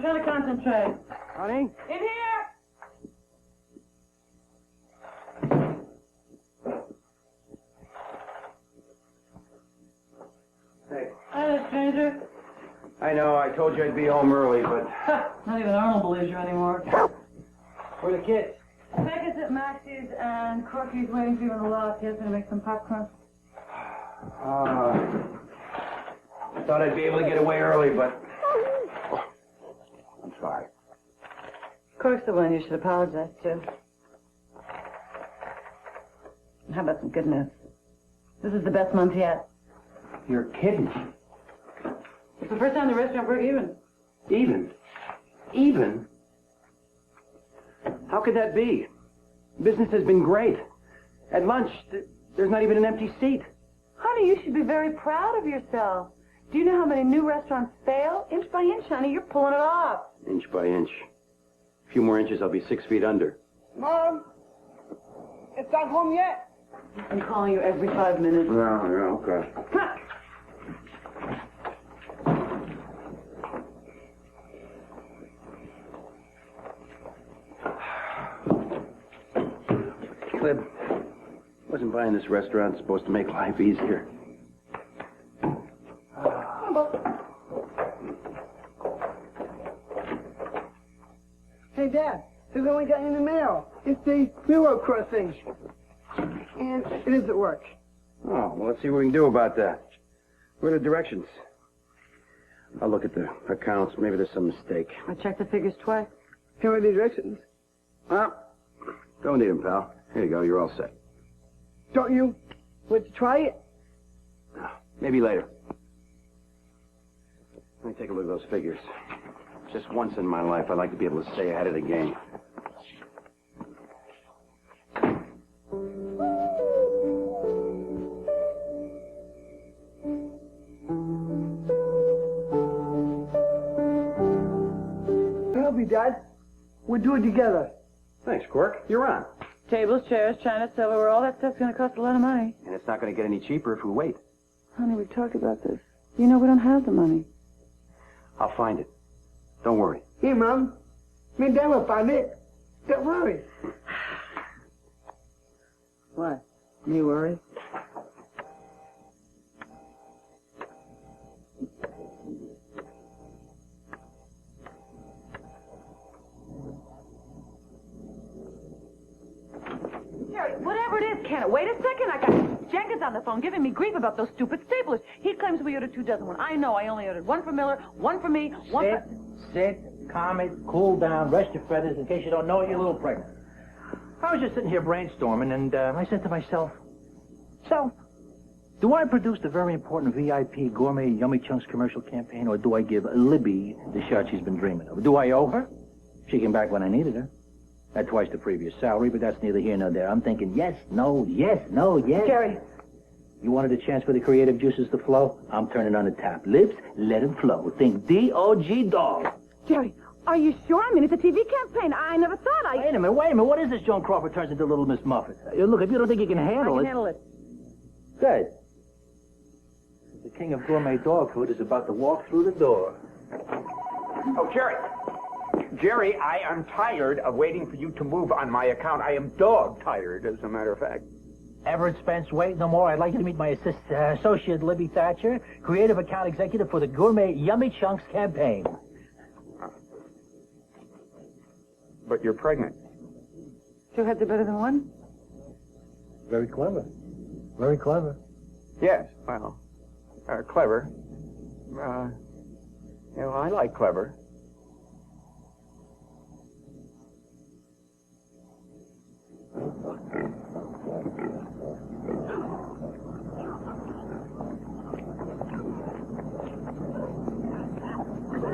gotta concentrate. Honey? In here! Hey. Hi there, stranger. I know, I told you I'd be home early, but... Not even Arnold believes you anymore. Where are the kids? Becca's at Maxie's and Corky's waiting for you in the loft. He has to make some popcorn. I thought I'd be able to get away early, but... Oh, I'm sorry. Cork's the one you should apologize to. How about some good news? This is the best month yet. You're kidding. It's the first time the restaurant broke even. Even? Even? How could that be? Business has been great. At lunch, there's not even an empty seat. Honey, you should be very proud of yourself. Do you know how many new restaurants fail? Inch by inch, honey, you're pulling it off. Inch by inch. A few more inches, I'll be 6 feet under. Mom, it's not home yet. I'm calling you every 5 minutes. Yeah, okay. Clib, wasn't buying this restaurant supposed to make life easier? Hey, Dad, there's only got in the mail. It's the railroad crossing. And it is at work. Oh, well, let's see what we can do about that. What are the directions? I'll look at the accounts. Maybe there's some mistake. I checked the figures twice. Here are the directions. Well, don't need them, pal. Here you go. You're all set. Don't you want to try it? Maybe later. Let me take a look at those figures. Just once in my life, I'd like to be able to stay ahead of the game. Help me, Dad. We'll do it together. Thanks, Cork. You're on. Tables, chairs, china, silverware, all that stuff's going to cost a lot of money. And it's not going to get any cheaper if we wait. Honey, we've talked about this. You know we don't have the money. I'll find it. Don't worry. Hey, Mom. Me and Dad will find it. Don't worry. What? Me worry? Whatever it is, Kenneth, wait a second. I got Jenkins on the phone giving me grief about those stupid staplers. He claims we ordered 2 dozen. I know I only ordered 1 for Miller, 1 for me, 1 for... Sit, calm it, cool down, rest your feathers. In case you don't know it, you're a little pregnant. I was just sitting here brainstorming, and I said to myself, do I produce the very important VIP gourmet Yummy Chunks commercial campaign, or do I give Libby the shot she's been dreaming of? Do I owe her? She came back when I needed her. At twice the previous salary, but that's neither here nor there. I'm thinking yes, no, yes, no, yes. Jerry. You wanted a chance for the creative juices to flow? I'm turning on the tap. Lips, let them flow. Think D-O-G, dog. Jerry, are you sure? I mean, it's a TV campaign. I never thought I... Wait a minute. What is this Joan Crawford turns into Little Miss Muffet? Look, if you don't think you can handle I can handle it. Good. The king of gourmet dog food is about to walk through the door. Oh, Jerry. Jerry, I am tired of waiting for you to move on my account. I am dog tired, as a matter of fact. Everett Spence, wait no more. I'd like you to meet my associate, Libby Thatcher, creative account executive for the Gourmet Yummy Chunks campaign. But you're pregnant. 2 heads are better than 1? Very clever. Very clever. Yes, well, clever. I like clever.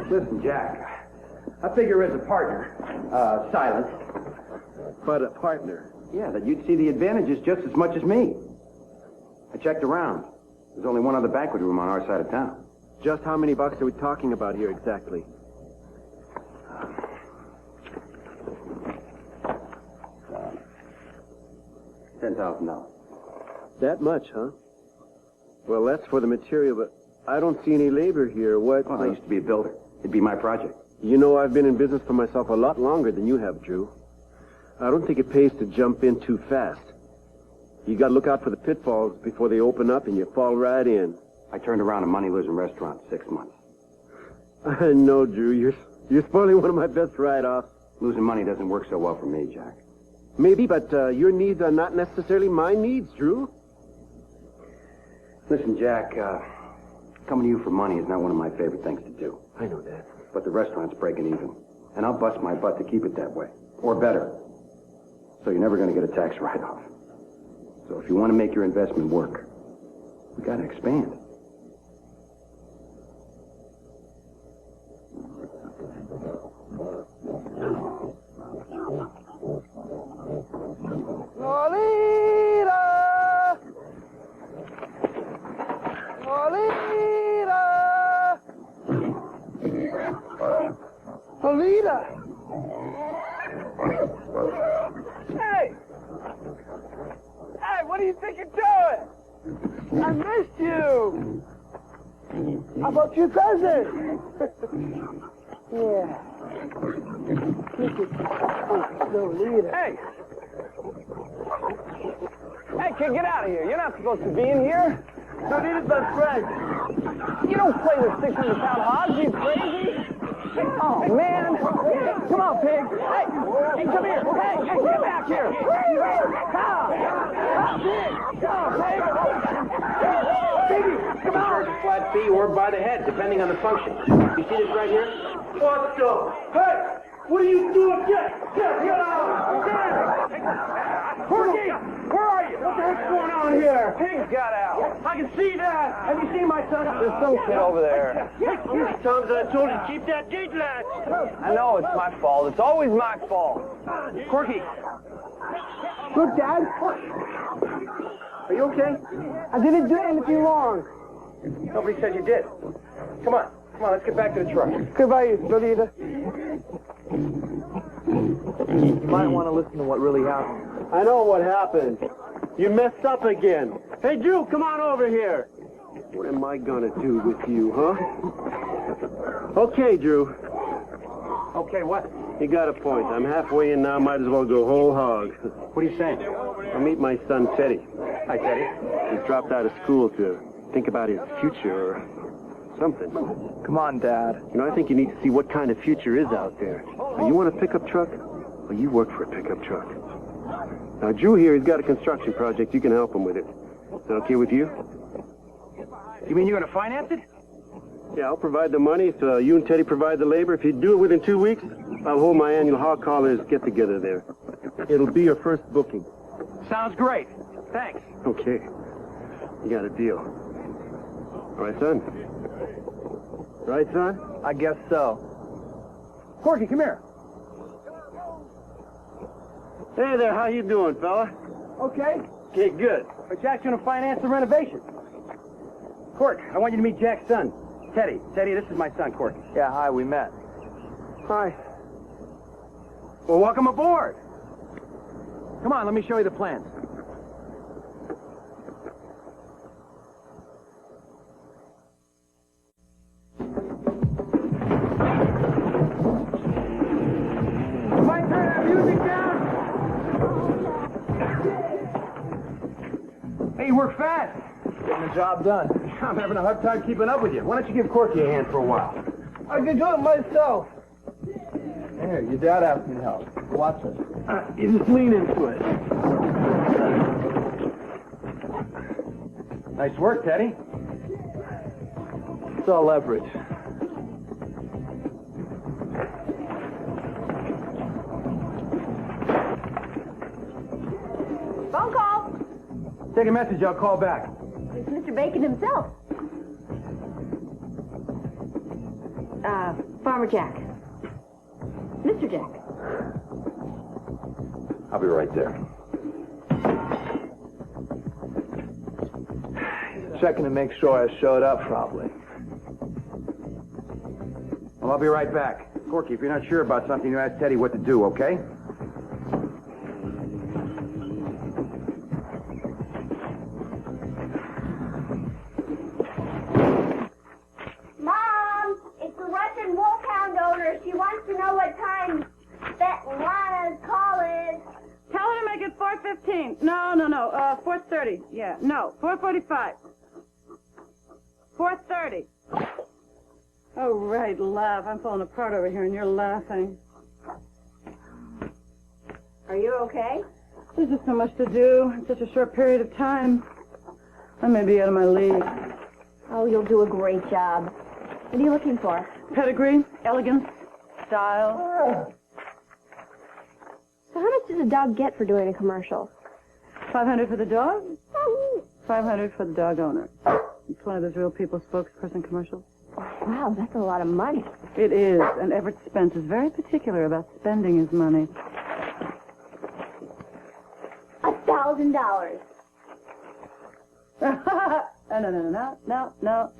Listen, Jack, I figure as a partner, silent, but a partner, yeah, that you'd see the advantages just as much as me. I checked around. There's only one other banquet room on our side of town. Just how many bucks are we talking about here exactly? $10,000. That much, huh? Well, that's for the material, but I don't see any labor here. What? Well, I used to be a builder. It'd be my project. You know, I've been in business for myself a lot longer than you have, Drew. I don't think it pays to jump in too fast. You gotta look out for the pitfalls before they open up and you fall right in. I turned around a money-losing restaurant in 6 months. I know, Drew. You're spoiling one of my best write-offs. Losing money doesn't work so well for me, Jack. Maybe, but your needs are not necessarily my needs, Drew. Listen, Jack, coming to you for money is not one of my favorite things to do. I know that. But the restaurant's breaking even. And I'll bust my butt to keep it that way. Or better. So you're never going to get a tax write-off. So if you want to make your investment work, we got to expand. Lolita! Lolita! Lolita! Hey! Hey, what do you think you're doing? I missed you! How about your cousin? Yeah. Lolita. Hey! Hey, kid, get out of here. You're not supposed to be in here. Lolita's my friend. You don't play with 600-pound hogs, you crazy? Oh, man. Come on, pig. Hey, come here. Hey, get back here. Come, pig. Come, pig. Piggy, come on. Charge a flat fee or by the head, depending on the function. You see this right here? What the? Hey, what are you doing? Get out. Corky, where are you? What the heck's going on here? Pig's got out. I can see that. Have you seen my son? There's some kid over there. Tom's, I told you to keep that gate latch. I know it's my fault. It's always my fault. Corky. Look, Dad. Are you okay? I didn't do anything wrong. Nobody said you did. Come on, let's get back to the truck. Goodbye, Lolita. You might want to listen to what really happened. I know what happened. You messed up again. Hey, Drew, come on over here. What am I gonna do with you, huh? Okay, Drew. Okay, what? You got a point. I'm halfway in now. Might as well go whole hog. What are you saying? I'll meet my son, Teddy. Hi, Teddy. He's dropped out of school to think about his future or something. Come on, Dad. You know, I think you need to see what kind of future is out there. Now, you want a pickup truck? Well, you work for a pickup truck. Now, Drew here, he's got a construction project. You can help him with it. Is that okay with you? You mean you're going to finance it? Yeah, I'll provide the money if you and Teddy provide the labor. If you do it within 2 weeks, I'll hold my annual hog callers get-together there. It'll be your first booking. Sounds great. Thanks. Okay. You got a deal. All right, son? Right, son? I guess so. Corky, come here. Hey there, how you doing, fella? Okay. Okay, good. Jack's going to finance the renovation. Cork, I want you to meet Jack's son, Teddy. Teddy, this is my son, Corky. Yeah, hi, we met. Hi. Well, welcome aboard. Come on, let me show you the plans. My turn to have music down. Hey, you work fast. Getting the job done. I'm having a hard time keeping up with you. Why don't you give Corky a hand for a while? I can do it myself. Here, your dad asked me to help. Watch it. You just lean into it. Nice work, Teddy. It's all leverage. Phone call. Take a message, I'll call back. It's Mr. Bacon himself. Farmer Jack. Mr. Jack. I'll be right there. Checking to make sure I showed up properly. Well, I'll be right back. Corky, if you're not sure about something, you ask Teddy what to do, okay? Mom, it's the Russian wolfhound owner. She No, 4:45. 4:30. Oh, right, laugh. I'm falling apart over here and you're laughing. Are you okay? There's just so much to do in such a short period of time. I may be out of my league. Oh, you'll do a great job. What are you looking for? Pedigree, elegance, style. So how much does a dog get for doing a commercial? $500 for the dog, $500 for the dog owner. It's one of those Real People spokesperson commercials. Wow, that's a lot of money. It is, and Everett Spence is very particular about spending his money. $1,000.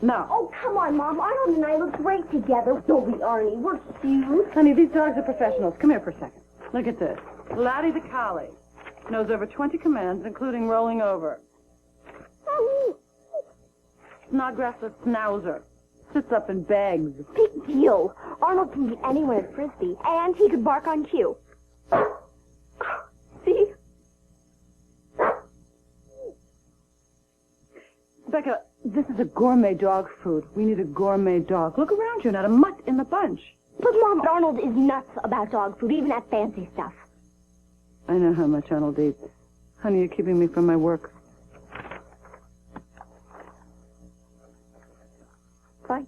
No. Oh, come on, Mom. Arnold and I look great together. Don't we, Arnie? We're cute. Honey, these dogs are professionals. Come here for a second. Look at this. Laddie the collie knows over 20 commands, including rolling over. Snodgrass the schnauzer sits up and begs. Big deal. Arnold can beat anyone at Frisbee, and he could bark on cue. See? Becca, this is a gourmet dog food. We need a gourmet dog. Look around you, not a mutt in the bunch. But, Mom, Arnold is nuts about dog food, even that fancy stuff. I know how much Arnold eats. Honey, you're keeping me from my work. Fine.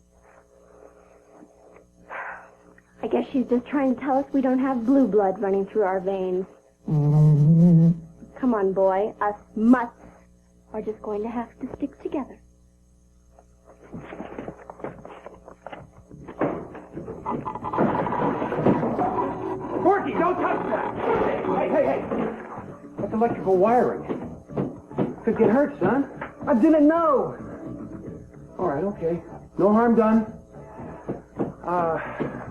I guess she's just trying to tell us we don't have blue blood running through our veins. Come on, boy. Us mutts are just going to have to stick together. Corky, don't touch that! Hey! That's electrical wiring. Could get hurt, son. I didn't know. All right, okay. No harm done.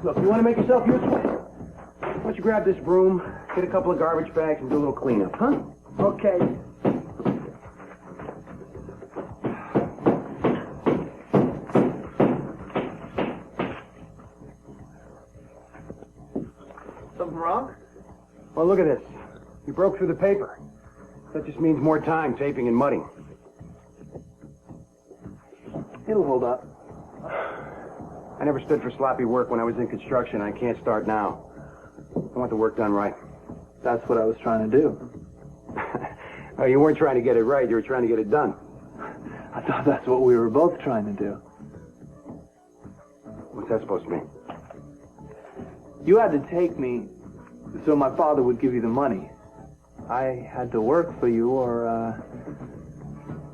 Look, you want to make yourself useful? Why don't you grab this broom, get a couple of garbage bags, and do a little cleanup, huh? Okay. Something wrong? Well, look at this. You broke through the paper. That just means more time taping and mudding. It'll hold up. I never stood for sloppy work when I was in construction. I can't start now. I want the work done right. That's what I was trying to do. Oh, you weren't trying to get it right. You were trying to get it done. I thought that's what we were both trying to do. What's that supposed to mean? You had to take me so my father would give you the money. I had to work for you or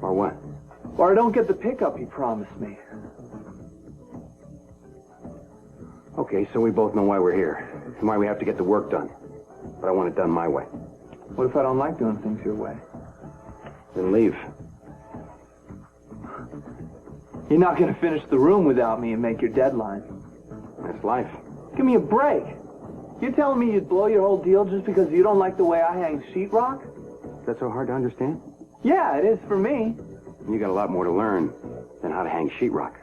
what? Or I don't get the pickup you promised me. Okay, so we both know why we're here and why we have to get the work done. But I want it done my way. What if I don't like doing things your way? Then leave. You're not going to finish the room without me and make your deadline. That's life. Give me a break. You're telling me you'd blow your whole deal just because you don't like the way I hang sheetrock? Is that so hard to understand? Yeah, it is for me. You got a lot more to learn than how to hang sheetrock.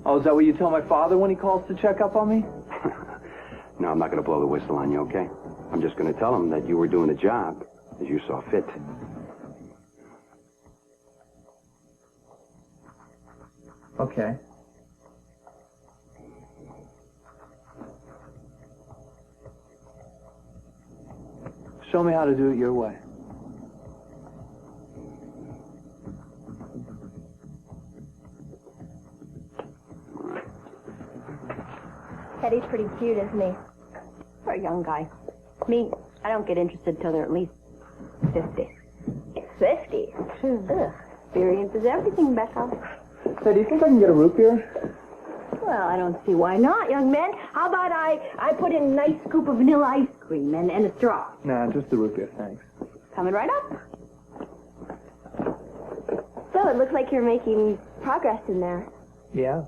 Oh, is that what you tell my father when he calls to check up on me? No, I'm not going to blow the whistle on you, okay? I'm just going to tell him that you were doing the job as you saw fit. Okay. Show me how to do it your way. Teddy's pretty cute, isn't he? For a young guy. Me, I don't get interested till they're at least 50. 50? Ugh. Experience is everything, Becca. Say, do you think I can get a root beer? Well, I don't see why not, young man. How about I put in a nice scoop of vanilla ice cream and a straw? Nah, just the root beer, thanks. Coming right up. So, it looks like you're making progress in there. Yeah.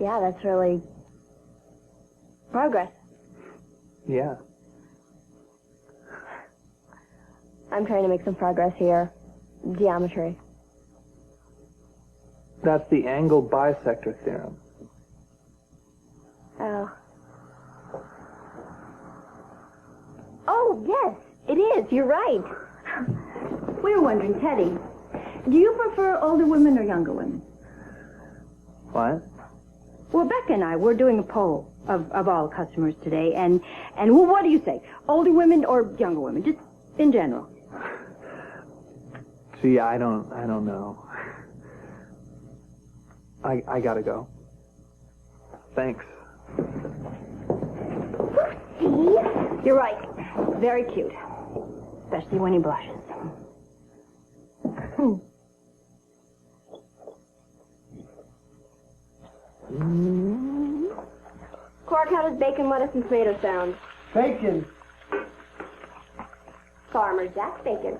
Yeah, that's really progress. Yeah. I'm trying to make some progress here. Geometry. That's the angle bisector theorem. Oh. Oh, yes, it is. You're right. wondering, Teddy, do you prefer older women or younger women? What? Well, Becca and I, we're doing a poll of all customers today, and well, what do you say? Older women or younger women, just in general? Gee, I don't know. I gotta go. Thanks. See? You're right. Very cute. Especially when he blushes. Clark, how does bacon, lettuce, and tomato sound? Bacon. Farmer Jack's bacon.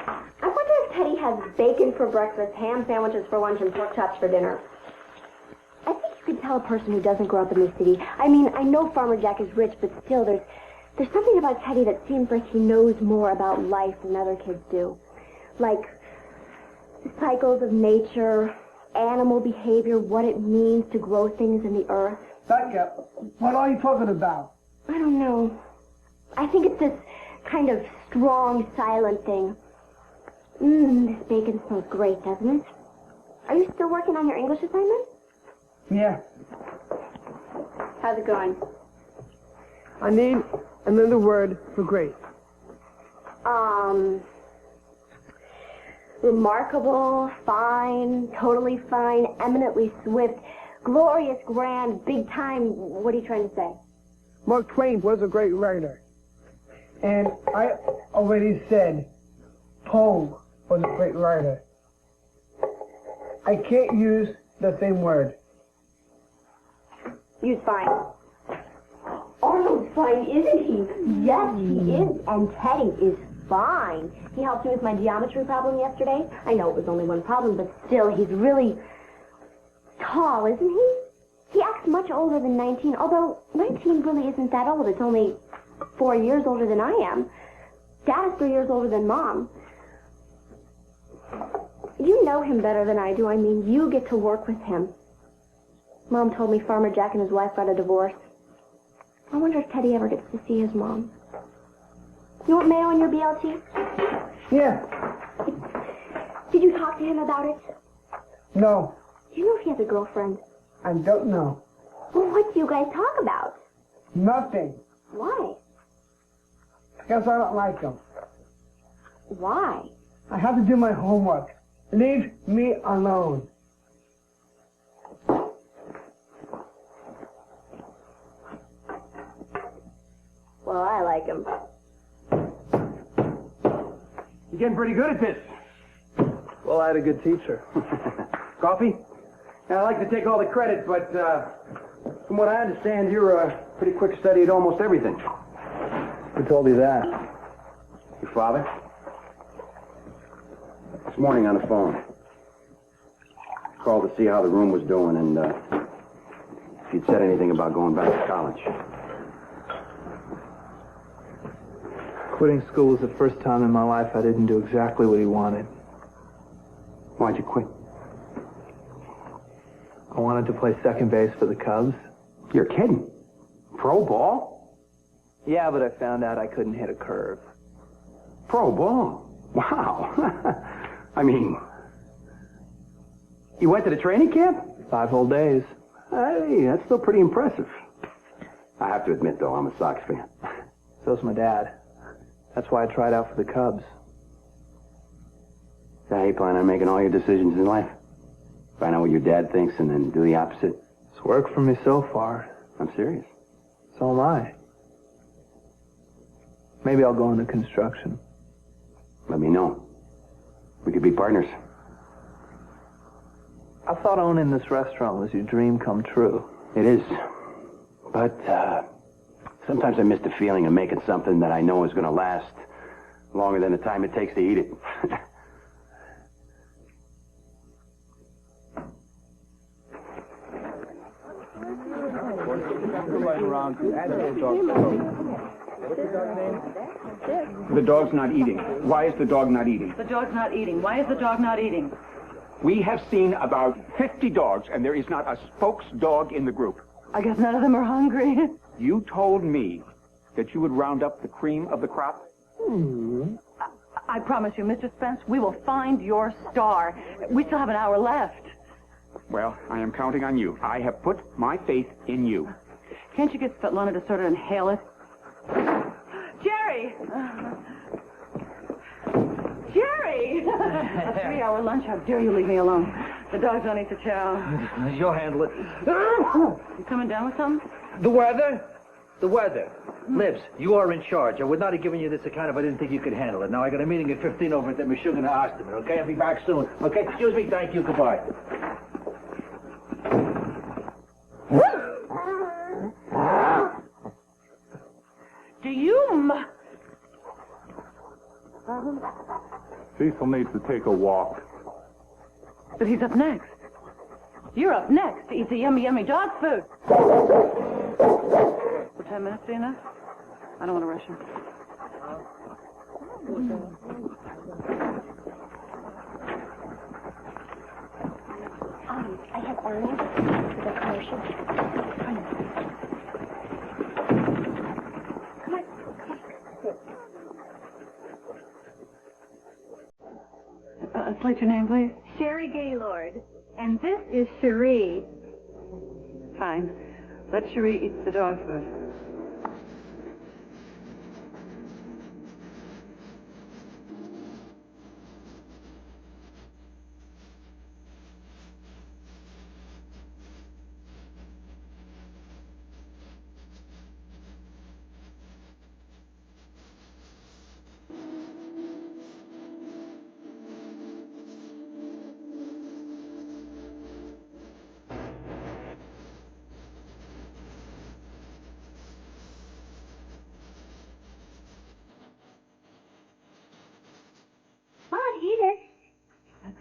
I wonder if Teddy has bacon for breakfast, ham sandwiches for lunch, and pork chops for dinner. I think you could tell a person who doesn't grow up in the city. I mean, I know Farmer Jack is rich, but still, there's something about Teddy that seems like he knows more about life than other kids do. Like the cycles of nature, animal behavior, what it means to grow things in the earth. Becca, what are you talking about? I don't know. I think it's this kind of strong, silent thing. This bacon smells great, doesn't it? Are you still working on your English assignment? Yeah. How's it going? I need another word for great. Remarkable, fine, totally fine, eminently swift, glorious, grand, big time. What are you trying to say? Mark Twain was a great writer. And I already said Poe was a great writer. I can't use the same word. Use fine. Arnold's fine, isn't he? Yes, he is. And Teddy is fine. He helped me with my geometry problem yesterday. I know it was only one problem, but still, he's really tall, isn't he? He acts much older than 19, although 19 really isn't that old. It's only 4 years older than I am. Dad is 3 years older than Mom. You know him better than I do. I mean, you get to work with him. Mom told me Farmer Jack and his wife got a divorce. I wonder if Teddy ever gets to see his mom. You want mayo in your BLT? Yeah. Did you talk to him about it? No. Do you know if he has a girlfriend? I don't know. Well, what do you guys talk about? Nothing. Why? Because I don't like him. Why? I have to do my homework. Leave me alone. Well, I like him. You're getting pretty good at this. Well, I had a good teacher. Coffee? I like to take all the credit, but from what I understand, you're a pretty quick study at almost everything. Who told you that? Your father? This morning on the phone. Called to see how the room was doing and if you'd said anything about going back to college. Quitting school was the first time in my life I didn't do exactly what he wanted. Why'd you quit? I wanted to play second base for the Cubs. You're kidding. Pro ball? Yeah, but I found out I couldn't hit a curve. Pro ball? Wow. I mean, you went to the training camp? 5 whole days. Hey, that's still pretty impressive. I have to admit, though, I'm a Sox fan. So's my dad. That's why I tried out for the Cubs. So how you plan on making all your decisions in life? Find out what your dad thinks and then do the opposite? It's worked for me so far. I'm serious. So am I. Maybe I'll go into construction. Let me know. We could be partners. I thought owning this restaurant was your dream come true. It is. But, sometimes I miss the feeling of making something that I know is going to last longer than the time it takes to eat it. The dog's not eating. Why is the dog not eating? The dog's not eating. Why is the dog not eating? We have seen about 50 dogs, and there is not a spokes dog in the group. I guess none of them are hungry. You told me that you would round up the cream of the crop? I promise you, Mr. Spence, we will find your star. We still have an hour left. Well, I am counting on you. I have put my faith in you. Can't you get Svetlana to sort of inhale it? Jerry! Jerry! A 3-hour lunch. How dare you leave me alone? The dogs don't eat the chow. You'll handle it. You coming down with something? The weather? The weather. Libs, you are in charge. I would not have given you this account if I didn't think you could handle it. Now, I got a meeting at 15 over at the Meshuggah Hospital, okay? I'll be back soon. Okay? Excuse me. Thank you. Goodbye. Do you... Cecil needs to take a walk. But he's up next. You're up next to eat the yummy, yummy dog food. For 10 minutes, be enough? I don't want to rush him. I have Arnold for the commercial. Come on. Slate your name, please. Sherry Gaylord. And this is Cherie. Fine. Let Cherie eat the dog food.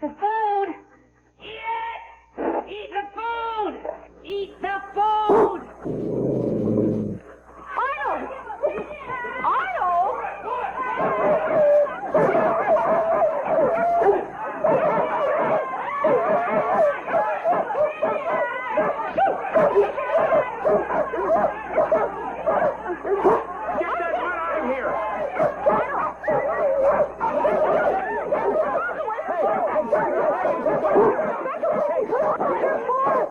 The food! Eat it! Eat the food! Eat the food! Arnold! Arnold! Get that man out of here!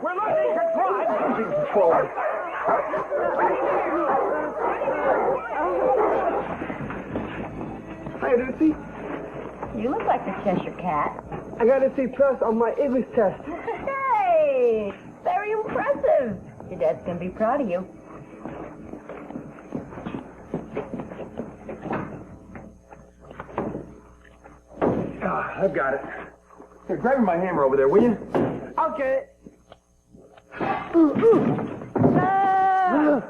We're losing control. I'm losing control. Hi, Lucy. You look like the Cheshire Cat. I got a C+ on my English test. Hey! Very impressive. Your dad's gonna be proud of you. I've got it. Here, grab me my hammer over there, will you? Okay.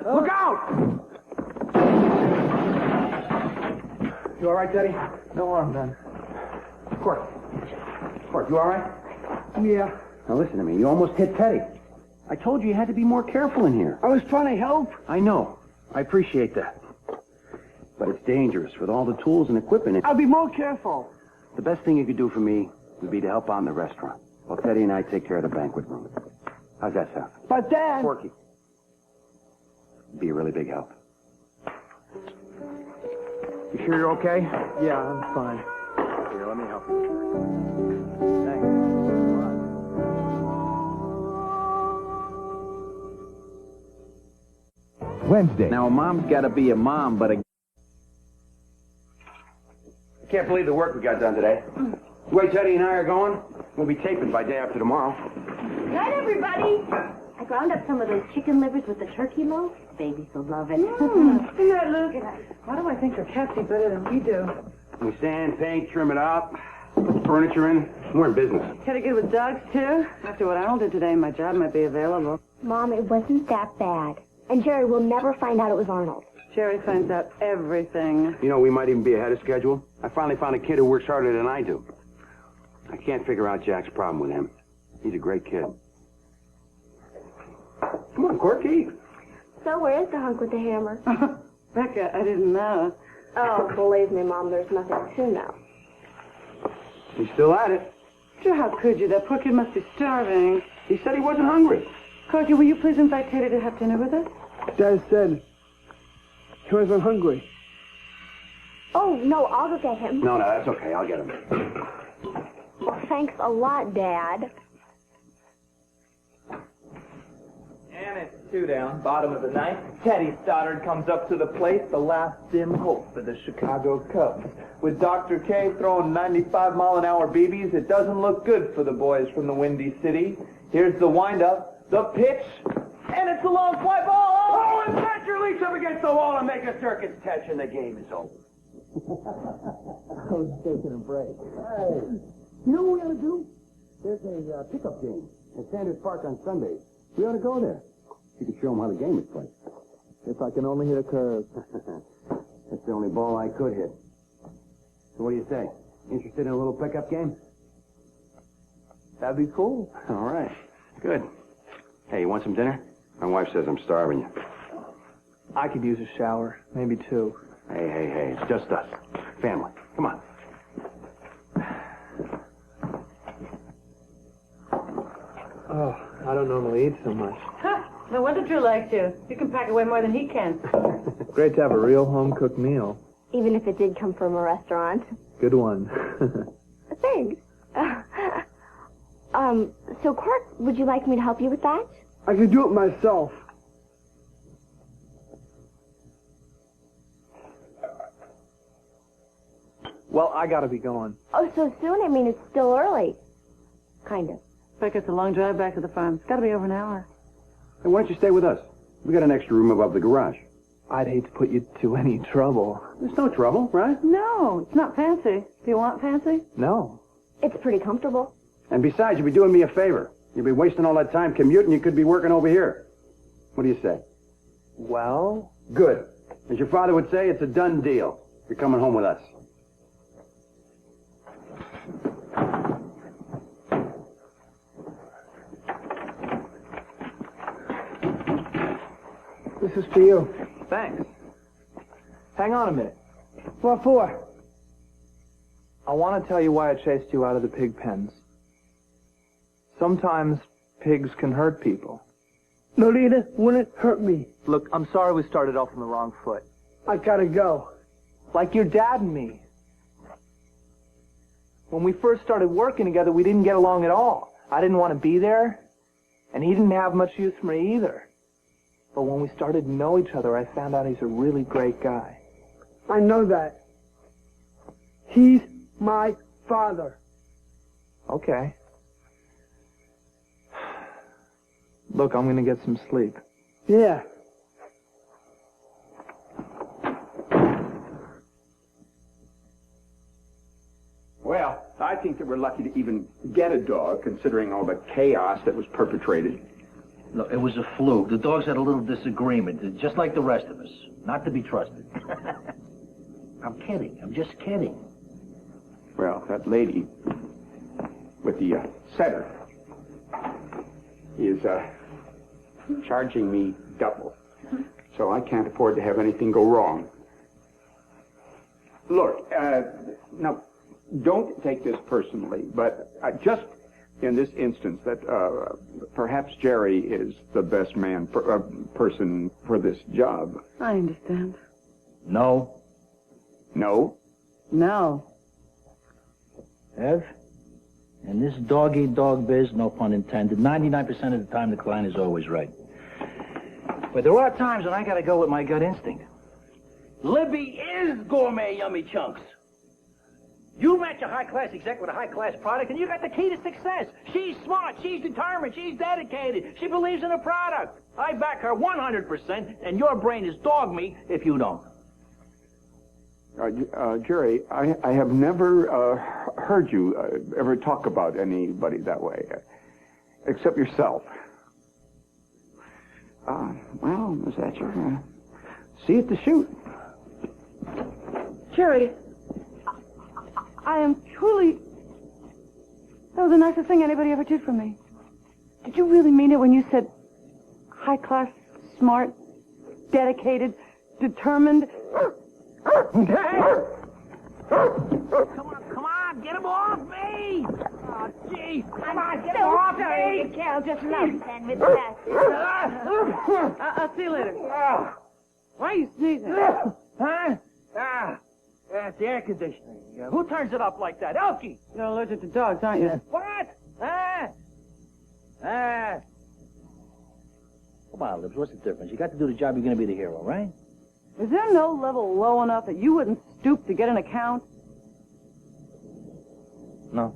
Look out! You all right, Teddy? No harm done. Corky, you all right? Yeah. Now listen to me. You almost hit Teddy. I told you had to be more careful in here. I was trying to help. I know. I appreciate that. But it's dangerous with all the tools and equipment. I'll be more careful. The best thing you could do for me would be to help out in the restaurant, while Teddy and I take care of the banquet room. How's that sound? But Dad... Corky. Be a really big help. You sure you're okay? Yeah, I'm fine. Here, let me help you. Thanks. Wednesday. Now, a mom's got to be a mom, but a... I can't believe the work we got done today. The way Teddy and I are going, we'll be taping by day after tomorrow. Night, everybody. I ground up some of those chicken livers with the turkey loaf. Babies will love it. See that, Luke? Why do I think your cats eat better than we do? We sand, paint, trim it up, put the furniture in. We're in business. Teddy good with dogs, too? After what Arnold did today, my job might be available. Mom, it wasn't that bad. And Jerry will never find out it was Arnold. Jerry finds out everything. You know, we might even be ahead of schedule. I finally found a kid who works harder than I do. I can't figure out Jack's problem with him. He's a great kid. Come on, Corky. So where is the hunk with the hammer? Becca, I didn't know. Oh, believe me, Mom, there's nothing to know. He's still at it. Sure, how could you? That poor kid must be starving. He said he wasn't hungry. Corky, will you please invite Teddy to have dinner with us? Dad said he wasn't hungry. Oh, no, I'll go get him. No, that's okay. I'll get him. Well, thanks a lot, Dad. And it's 2 down, bottom of the ninth. Teddy Stoddard comes up to the plate, the last dim hope for the Chicago Cubs. With Dr. K throwing 95-mile-an-hour BBs, it doesn't look good for the boys from the Windy City. Here's the windup, the pitch, and it's a long fly ball. Oh, and Thatcher leaps up against the wall and makes a circus catch, and the game is over. I was taking a break. Hey, you know what we ought to do? There's a pickup game at Sanders Park on Sundays. We ought to go there. You could show them how the game is played. If I can only hit a curve. That's the only ball I could hit. So what do you say? Interested in a little pickup game? That'd be cool. All right. Good. Hey, you want some dinner? My wife says I'm starving you. I could use a shower, maybe 2. Hey, it's just us. Family. Come on. Oh, I don't normally eat so much. Huh. No wonder Drew likes you. You can pack away more than he can. Great to have a real home-cooked meal. Even if it did come from a restaurant. Good one. Thanks. So, Cork, would you like me to help you with that? I could do it myself. Well, I gotta be going. Oh, so soon? I mean, it's still early. Kind of. Beck, it's a long drive back to the farm. It's got to be over an hour. Hey, why don't you stay with us? We got an extra room above the garage. I'd hate to put you to any trouble. There's no trouble, right? No, it's not fancy. Do you want fancy? No. It's pretty comfortable. And besides, you'd be doing me a favor. You'd be wasting all that time commuting. You could be working over here. What do you say? Well? Good. As your father would say, it's a done deal. You're coming home with us. This is for you. Thanks. Hang on a minute. What for? I want to tell you why I chased you out of the pig pens. Sometimes pigs can hurt people. Lolita wouldn't hurt me. Look, I'm sorry we started off on the wrong foot. I gotta go. Like your dad and me. When we first started working together, we didn't get along at all. I didn't want to be there, and he didn't have much use for me either. But when we started to know each other, I found out he's a really great guy. I know that. He's my father. Okay. Look, I'm going to get some sleep. Yeah. Well, I think that we're lucky to even get a dog, considering all the chaos that was perpetrated. Look, it was a fluke. The dogs had a little disagreement, just like the rest of us. Not to be trusted. I'm kidding. I'm just kidding. Well, that lady with the setter is charging me double. So I can't afford to have anything go wrong. Look, now, don't take this personally, but just in this instance that perhaps Jerry is the best person for this job. I understand. No. No? No. Ev, in this dog-eat-dog biz, no pun intended, 99% of the time the client is always right. But there are times when I gotta go with my gut instinct. Libby is gourmet yummy chunks. You match a high-class exec with a high-class product, and you got the key to success. She's smart, she's determined, she's dedicated, she believes in the product. I back her 100%, and your brain is dog meat if you don't. Jerry, I have never heard you ever talk about anybody that way, except yourself. Well, is that your... see it to shoot. Jerry, I am truly... That was the nicest thing anybody ever did for me. Did you really mean it when you said high-class, smart, dedicated, determined... Come on, get him off me! Oh, gee, come on, get him off me! You can't just love Ken with that. I'll see you later. Why are you sneezing? Huh? Yeah, it's the air conditioning. Yeah. Who turns it up like that? Elkie! You're allergic to dogs, aren't you? What? Come on, Lips, what's the difference? You got to do the job, you're going to be the hero, right? Is there no level low enough that you wouldn't stoop to get an account? No.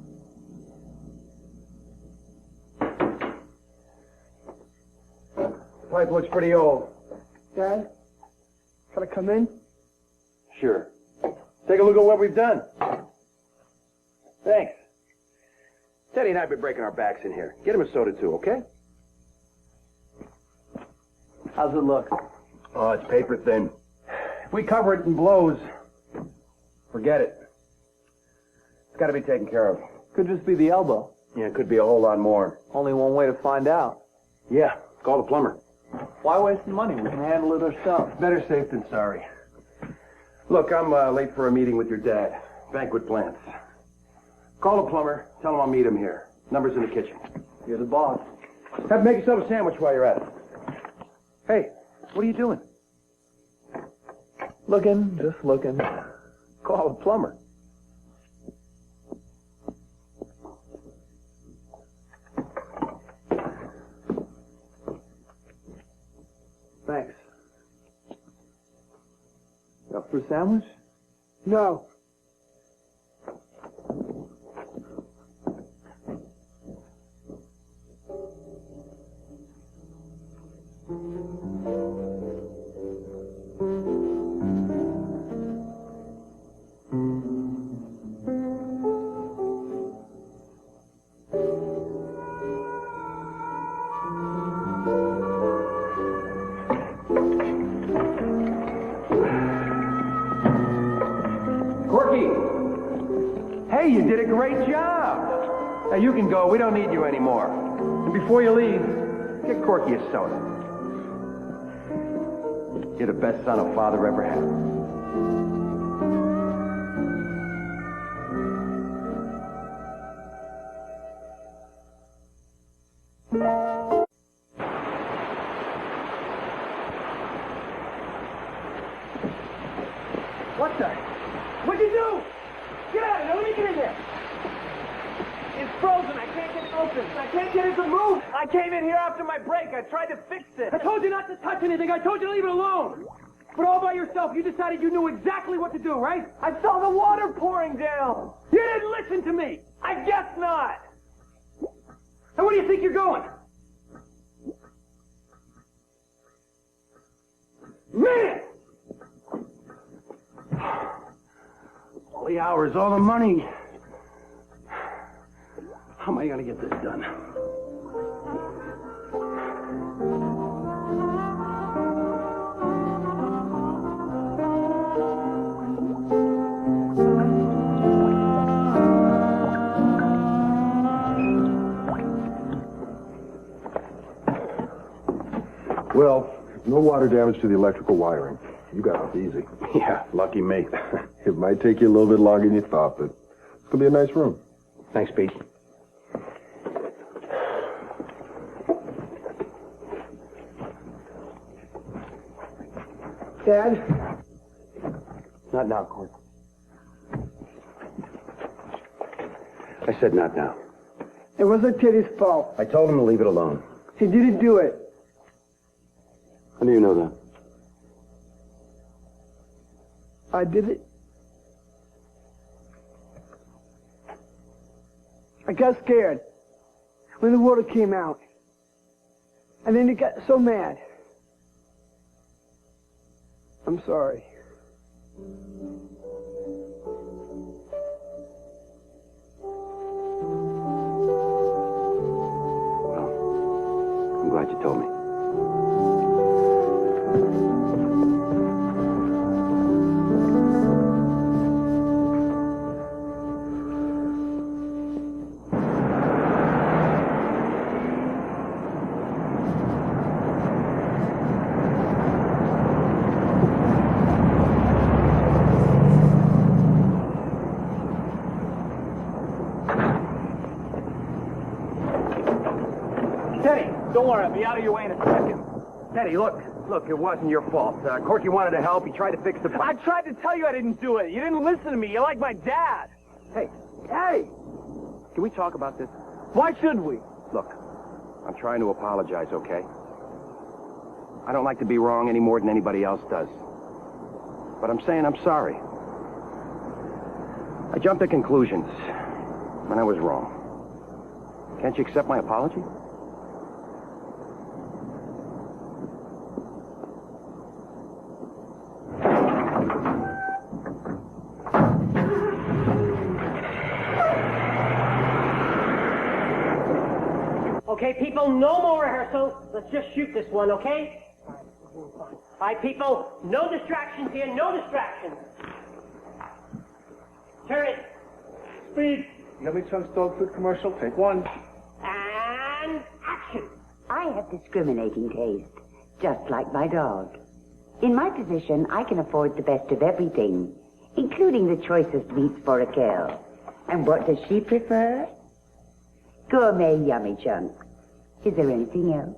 Pipe looks pretty old. Dad, can I come in? Sure. Take a look at what we've done. Thanks. Teddy and I have been breaking our backs in here. Get him a soda, too, okay? How's it look? Oh, it's paper thin. If we cover it in blows, forget it. It's got to be taken care of. Could just be the elbow. Yeah, it could be a whole lot more. Only one way to find out. Yeah, call the plumber. Why waste the money? We can handle it ourselves. Better safe than sorry. Look, I'm late for a meeting with your dad. Banquet plans. Call the plumber. Tell him I'll meet him here. Number's in the kitchen. You're the boss. Make yourself a sandwich while you're at it. Hey, what are you doing? Looking, just looking. Call the plumber. Thanks. Up for a sandwich? No. Corky! Hey, you did a great job. Now you can go. We don't need you anymore. And before you leave, get Corky a soda. You're the best son a father ever had. What the? What'd you do? Get out of there. Let me get in there. It's frozen. I can't get it open. I can't get it to move. I came in here after my break. I tried to fix it. I told you not to touch anything. I told you to leave it alone. But all by yourself, you decided you knew exactly what to do, right? I saw the water pouring down. You didn't listen to me. I guess not. And where do you think you're going? Man! All the hours, all the money. How am I going to get this done? Well, no water damage to the electrical wiring. You got off easy. Yeah, lucky me. It might take you a little bit longer than you thought, but it's going to be a nice room. Thanks, Pete. Dad? Not now, Court. I said not now. It wasn't Teddy's fault. I told him to leave it alone. He didn't do it. How do you know that? I did it. I got scared when the water came out. And then he got so mad. I'm sorry. Well, I'm glad you told me. Teddy, don't worry. I'll be out of your way in a second. Teddy, look. Look, it wasn't your fault. Corky wanted to help. He tried to fix the... I tried to tell you I didn't do it. You didn't listen to me. You're like my dad. Hey! Can we talk about this? Why should we? Look, I'm trying to apologize, okay? I don't like to be wrong any more than anybody else does. But I'm saying I'm sorry. I jumped to conclusions, and I was wrong. Can't you accept my apology? Okay, people, no more rehearsal. Let's just shoot this one, okay? All right, people, no distractions here, no distractions. Turn it. Speed. Yummy Chunks dog food commercial. Take one. And action. I have discriminating taste, just like my dog. In my position, I can afford the best of everything, including the choicest meats for a kill. And what does she prefer? Gourmet Yummy Chunks. Is there anything else?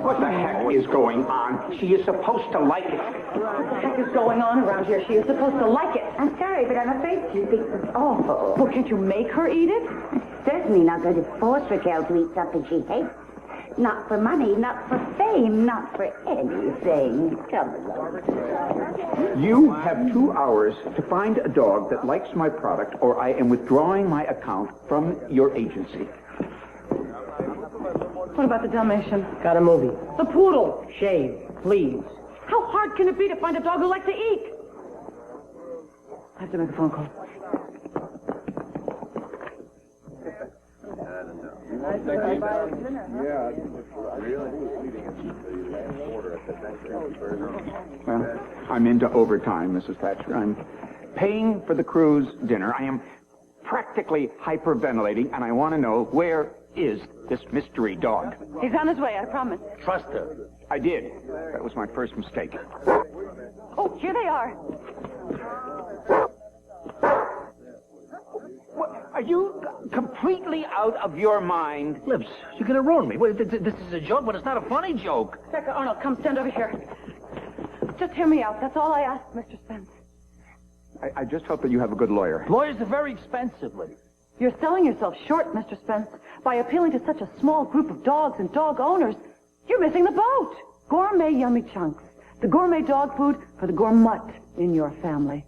What the heck is going on? She is supposed to like it. What the heck is going on around here? She is supposed to like it. I'm sorry, but I'm afraid she thinks it's awful. Well, can't you make her eat it? I'm certainly not going to force Raquel to eat something she hates. Not for money, not for fame, not for anything. Come along. You have 2 hours to find a dog that likes my product, or I am withdrawing my account from your agency. What about the Dalmatian? Got a movie. The poodle? Shave, please. How hard can it be to find a dog who likes to eat? I have to make a phone call. Well, I'm into overtime, Mrs. Thatcher. I'm paying for the crew's dinner. I am practically hyperventilating, and I want to know, where is this mystery dog? He's on his way, I promise. Trust her. I did. That was my first mistake. Oh, here they are. What, are you completely out of your mind? Lips, you're going to ruin me. Wait, this is a joke, but it's not a funny joke. Inspector Arnold, come stand over here. Just hear me out. That's all I ask, Mr. Spence. I just hope that you have a good lawyer. Lawyers are very expensive, Libby. You're selling yourself short, Mr. Spence. By appealing to such a small group of dogs and dog owners, you're missing the boat. Gourmet Yummy Chunks. The gourmet dog food for the gourmet in your family.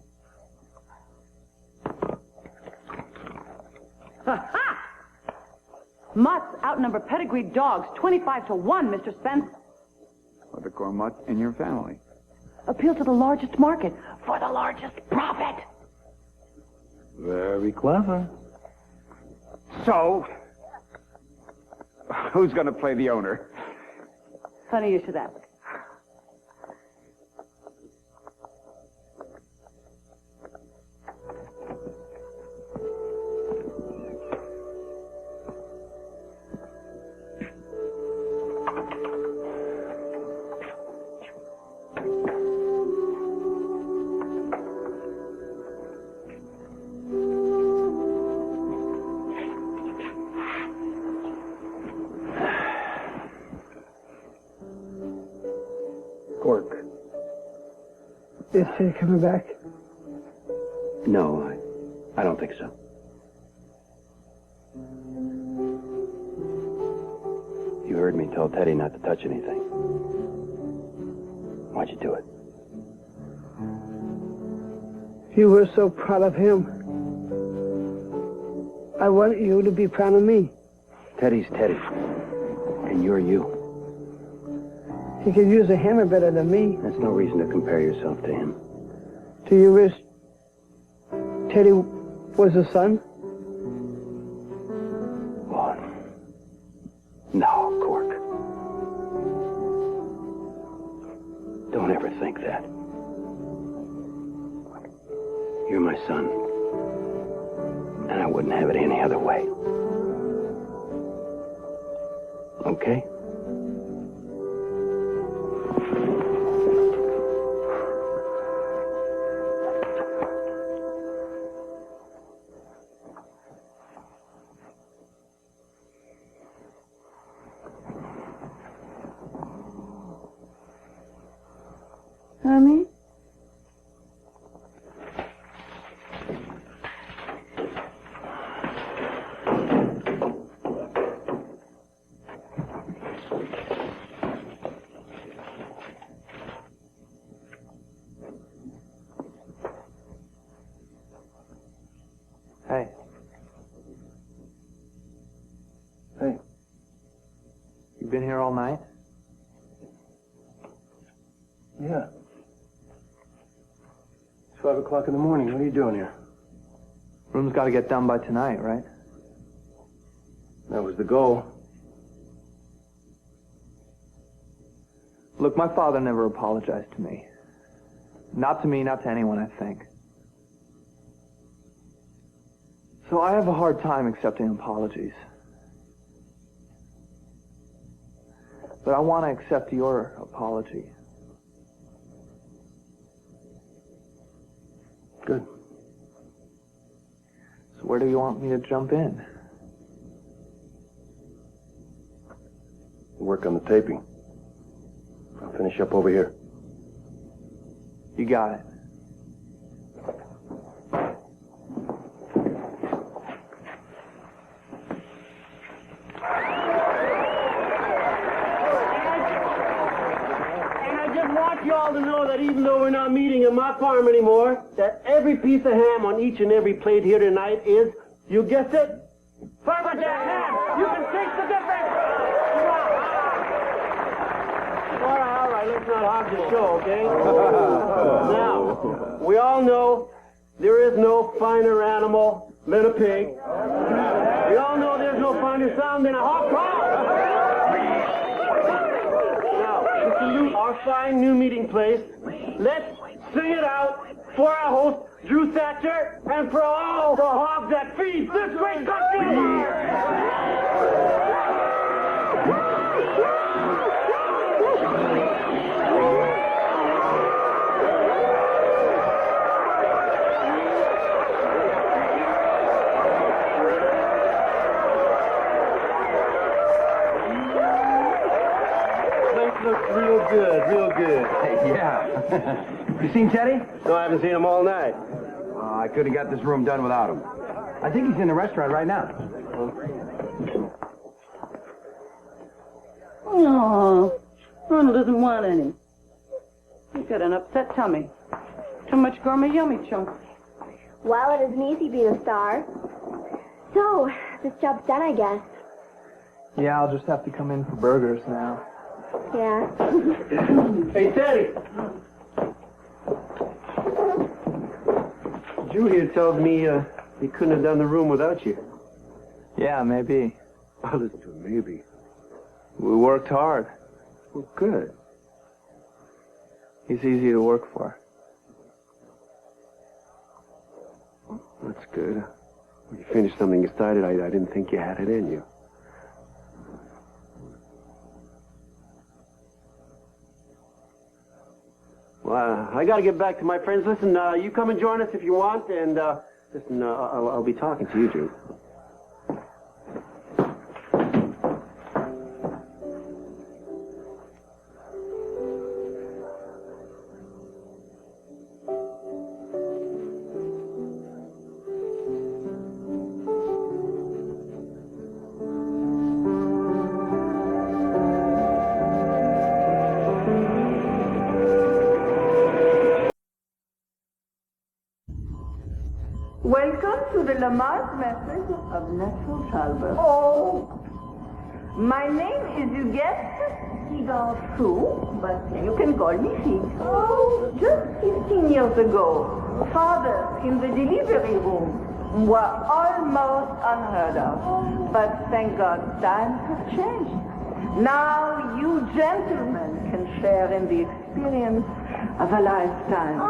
Ha-ha! Mutts outnumber pedigreed dogs 25 to 1, Mr. Spence. For the gourmet in your family. Appeal to the largest market for the largest profit. Very clever. So, who's going to play the owner? Funny you should ask. Cork. Is Teddy coming back? No, I don't think so. You heard me tell Teddy not to touch anything. Why'd you do it? You were so proud of him. I want you to be proud of me. Teddy's Teddy. And you're you. He could use a hammer better than me. That's no reason to compare yourself to him. Do you wish Teddy was a son? Oh, no, Cork. Don't ever think that. You're my son. And I wouldn't have it any other way. Okay? 5 o'clock in the morning. What are you doing here? Room's got to get done by tonight, right? That was the goal. Look, my father never apologized to me. Not to me, not to anyone, I think. So I have a hard time accepting apologies. But I want to accept your apology. Good. So where do you want me to jump in? Work on the taping. I'll finish up over here. You got it. Y'all to know that even though we're not meeting at my farm anymore, that every piece of ham on each and every plate here tonight is, you guessed it, Farmer Jack ham. You can taste the difference. All right, let's not hog the show, okay? Now, we all know there is no finer animal than a pig. We all know there's no finer sound than a hawk call. To salute our fine new meeting place, let's sing it out for our host, Drew Thatcher, and for all the hogs that feed this great country! Looks real good. Yeah. You seen Teddy? No, I haven't seen him all night. I could have got this room done without him. I think he's in the restaurant right now. Oh, Ronald doesn't want any. He's got an upset tummy. Too much gourmet yummy chunks. Well, it isn't easy being a star. So, this job's done, I guess. Yeah, I'll just have to come in for burgers now. Yeah. Hey, Teddy! Drew here tells me he couldn't have done the room without you. Yeah, maybe. I'll listen to him, maybe. We worked hard. Well, good. He's easy to work for. That's good. When you finished something you started, I didn't think you had it in you. Well, I got to get back to my friends. Listen, you come and join us if you want, and listen, I'll be talking to you, Drew. Welcome to the Lamar's method of natural childbirth. Oh, my name is, you guessed, Seagull Sue, but you can call me Fig. Oh, just 15 years ago, fathers in the delivery room were almost unheard of. But thank God, times have changed. Now you gentlemen can share in the experience of a lifetime.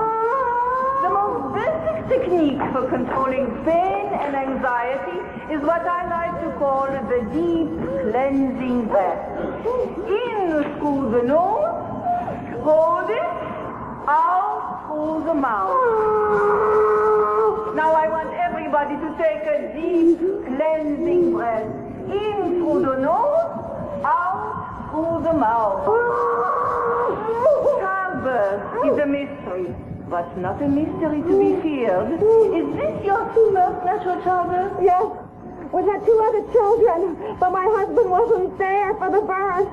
The most basic technique for controlling pain and anxiety is what I like to call the deep cleansing breath. In through the nose, hold it, out through the mouth. Now I want everybody to take a deep cleansing breath. In through the nose, out through the mouth. Childbirth is a mystery. But not a mystery to be feared. Is this your first natural childbirth? Yes. We had 2 other children, but my husband wasn't there for the birth.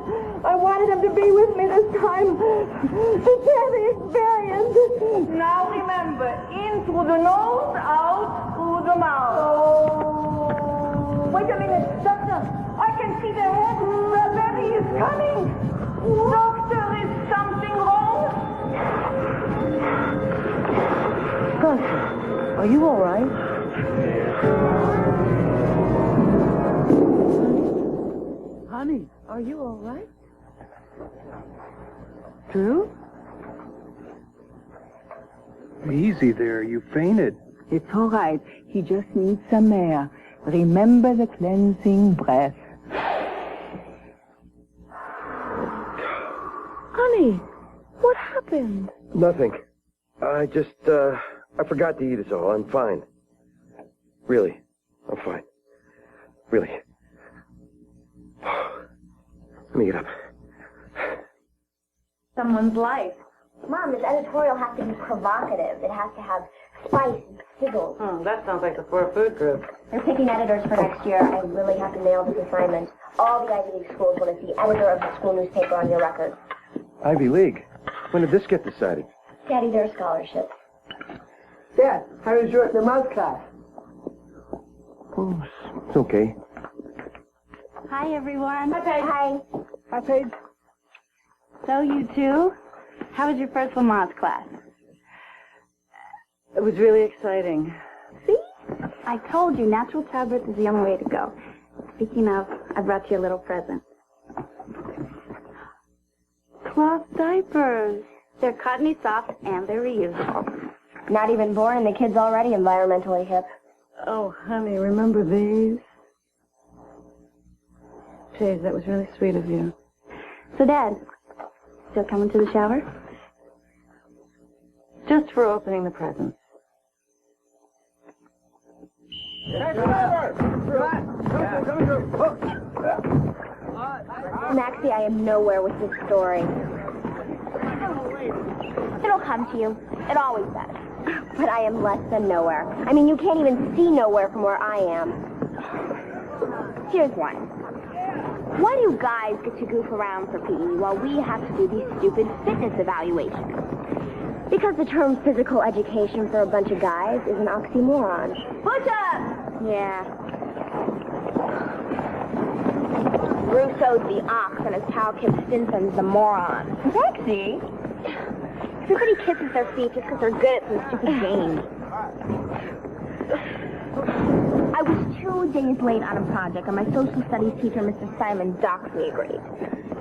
I wanted him to be with me this time to share the experience. Now remember, in through the nose, out through the mouth. Oh. Wait a minute, doctor. I can see the head. The baby is coming. Doctor, is something wrong? Corky, are you all right? Honey, are you all right? Drew? Easy there, you fainted. It's all right. He just needs some air. Remember the cleansing breath. Honey, what happened? Nothing. I forgot to eat is all. I'm fine. Really, I'm fine. Really. Let me get up. Someone's life. Mom, this editorial has to be provocative. It has to have spice and sizzle. That sounds like a for a food group. They're picking editors for next year. I really have to nail this assignment. All the Ivy League schools want to see editor of the school newspaper on your record. Ivy League? When did this get decided? Daddy, there are scholarships. Dad, how was your math class? Oh, it's okay. Hi, everyone. Hi, Paige. Hi. Hi, Paige. So, you two, how was your first Lamont class? It was really exciting. See? I told you, natural tablets is the only way to go. Speaking of, I brought you a little present. Cloth diapers. They're cottony soft and they're reusable. Not even born and the kid's already environmentally hip. Oh, honey, remember these? Paige, that was really sweet of you. So, Dad, still coming to the shower? Just for opening the presents. Maxie, I am nowhere with this story. It'll come to you. It always does. But I am less than nowhere. I mean, you can't even see nowhere from where I am. Here's one. Why do you guys get to goof around for PE while we have to do these stupid fitness evaluations? Because the term physical education for a bunch of guys is an oxymoron. Push up! Yeah. Russo's the ox and his pal Kip Stinson's the moron. Sexy? Everybody kisses their feet just because they're good at some stupid game. I was 2 days late on a project, and my social studies teacher, Mr. Simon, docked me a grade.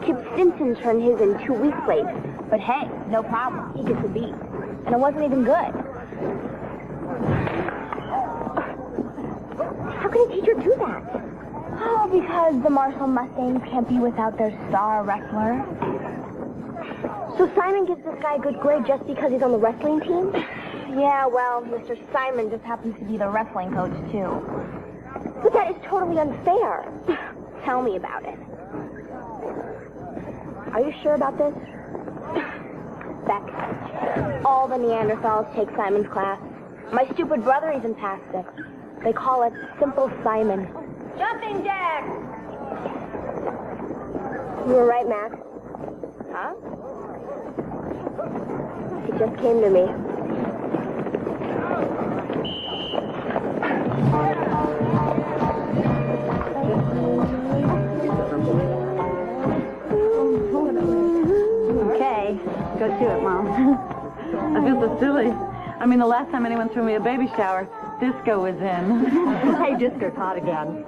Kip Stinson turned his in 2 weeks late, but hey, no problem. He gets a B. And it wasn't even good. How can a teacher do that? Oh, because the Marshall Mustangs can't be without their star wrestler. So Simon gives this guy a good grade just because he's on the wrestling team? Yeah, well, Mr. Simon just happens to be the wrestling coach, too. But that is totally unfair. Tell me about it. Are you sure about this? Beck, all the Neanderthals take Simon's class. My stupid brother even passed it. They call it Simple Simon. Jumping jacks! You were right, Max. Huh? It just came to me. Okay, go to it, Mom. I feel so silly. I mean, the last time anyone threw me a baby shower, Disco was in. Hey, Disco's hot again.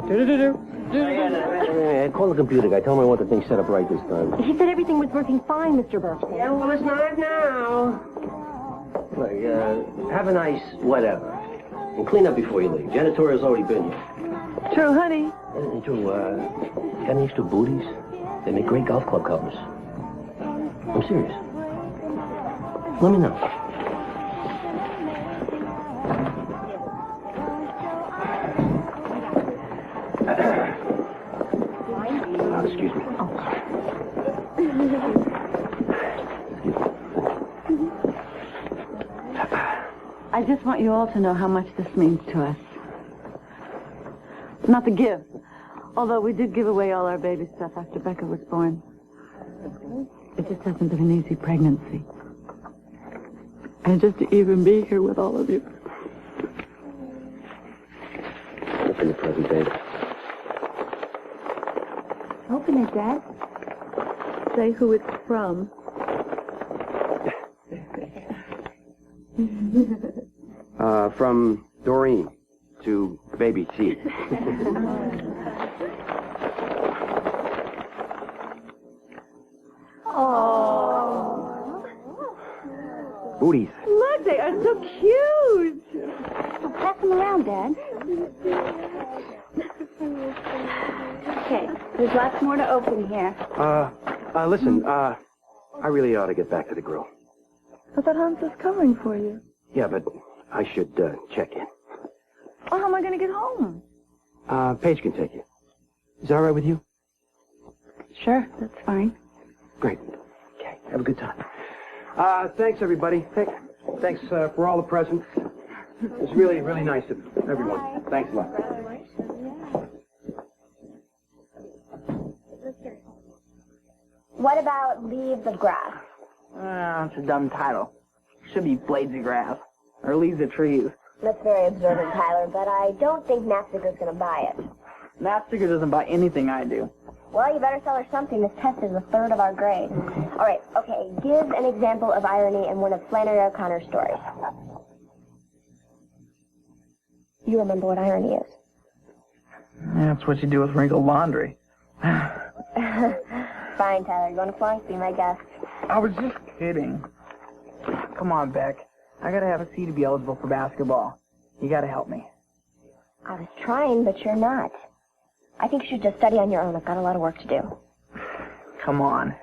Call the computer guy. Tell him I want the thing set up right this time. He said everything was working fine, Mr. Burston. Yeah, well, it's not now. Look, have a nice whatever. And clean up before you leave. Janitorial's already been here. True, honey. And Drew, got any extra booties? They make great golf club covers. I'm serious. Let me know. Excuse me. I just want you all to know how much this means to us. Not the gift, although we did give away all our baby stuff after Becca was born. It just hasn't been an easy pregnancy. And just to even be here with all of you. Open the present, babe. Open it, Dad. Say who it's from. From Doreen to Baby T. Oh. Booties. Look, they are so cute. Well, pass them around, Dad. Okay, there's lots more to open here. Listen, I really ought to get back to the grill. I thought Hans was covering for you. Yeah, but I should check in. Oh, how am I going to get home? Paige can take you. Is that all right with you? Sure, that's fine. Great. Okay, have a good time. Thanks, everybody. Thanks for all the presents. It was really, really nice of everyone. Thanks a lot. What about Leaves of Grass? It's a dumb title. Should be Blades of Grass. Or Leaves of Trees. That's very observant, Tyler, but I don't think Napsticker's going to buy it. Napsticker doesn't buy anything I do. Well, you better sell her something. This test is a third of our grade. All right, okay. Give an example of irony in one of Flannery O'Connor's stories. You remember what irony is? That's what you do with wrinkled laundry. Fine, Tyler. You want to flunk? Be my guest. I was just kidding. Come on, Beck. I gotta have a C to be eligible for basketball. You gotta help me. I was trying, but you're not. I think you should just study on your own. I've got a lot of work to do. Come on.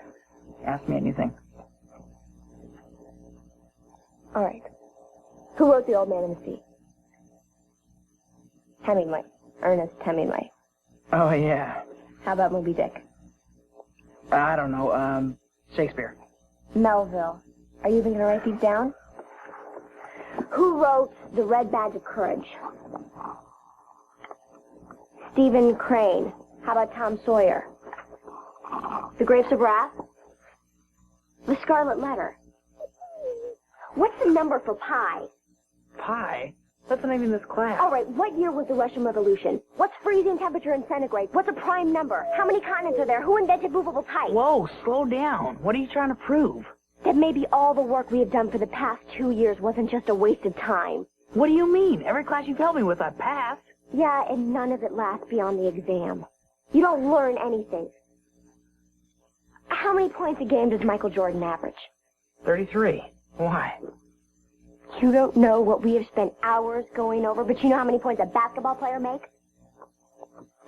Ask me anything. All right. Who wrote The Old Man and the Sea? Hemingway. Ernest Hemingway. Oh, yeah. How about Moby Dick? I don't know. Shakespeare. Melville. Are you even going to write these down? Who wrote The Red Badge of Courage? Stephen Crane. How about Tom Sawyer? The Grapes of Wrath? The Scarlet Letter. What's the number for pi? Pi? That's the name of this class. All right, what year was the Russian Revolution? What's freezing temperature in centigrade? What's a prime number? How many continents are there? Who invented movable type? Whoa, slow down. What are you trying to prove? That maybe all the work we have done for the past 2 years wasn't just a waste of time. What do you mean? Every class you've helped me with, I passed. Yeah, and none of it lasts beyond the exam. You don't learn anything. How many points a game does Michael Jordan average? 33. Why? You don't know what we have spent hours going over, but you know how many points a basketball player makes?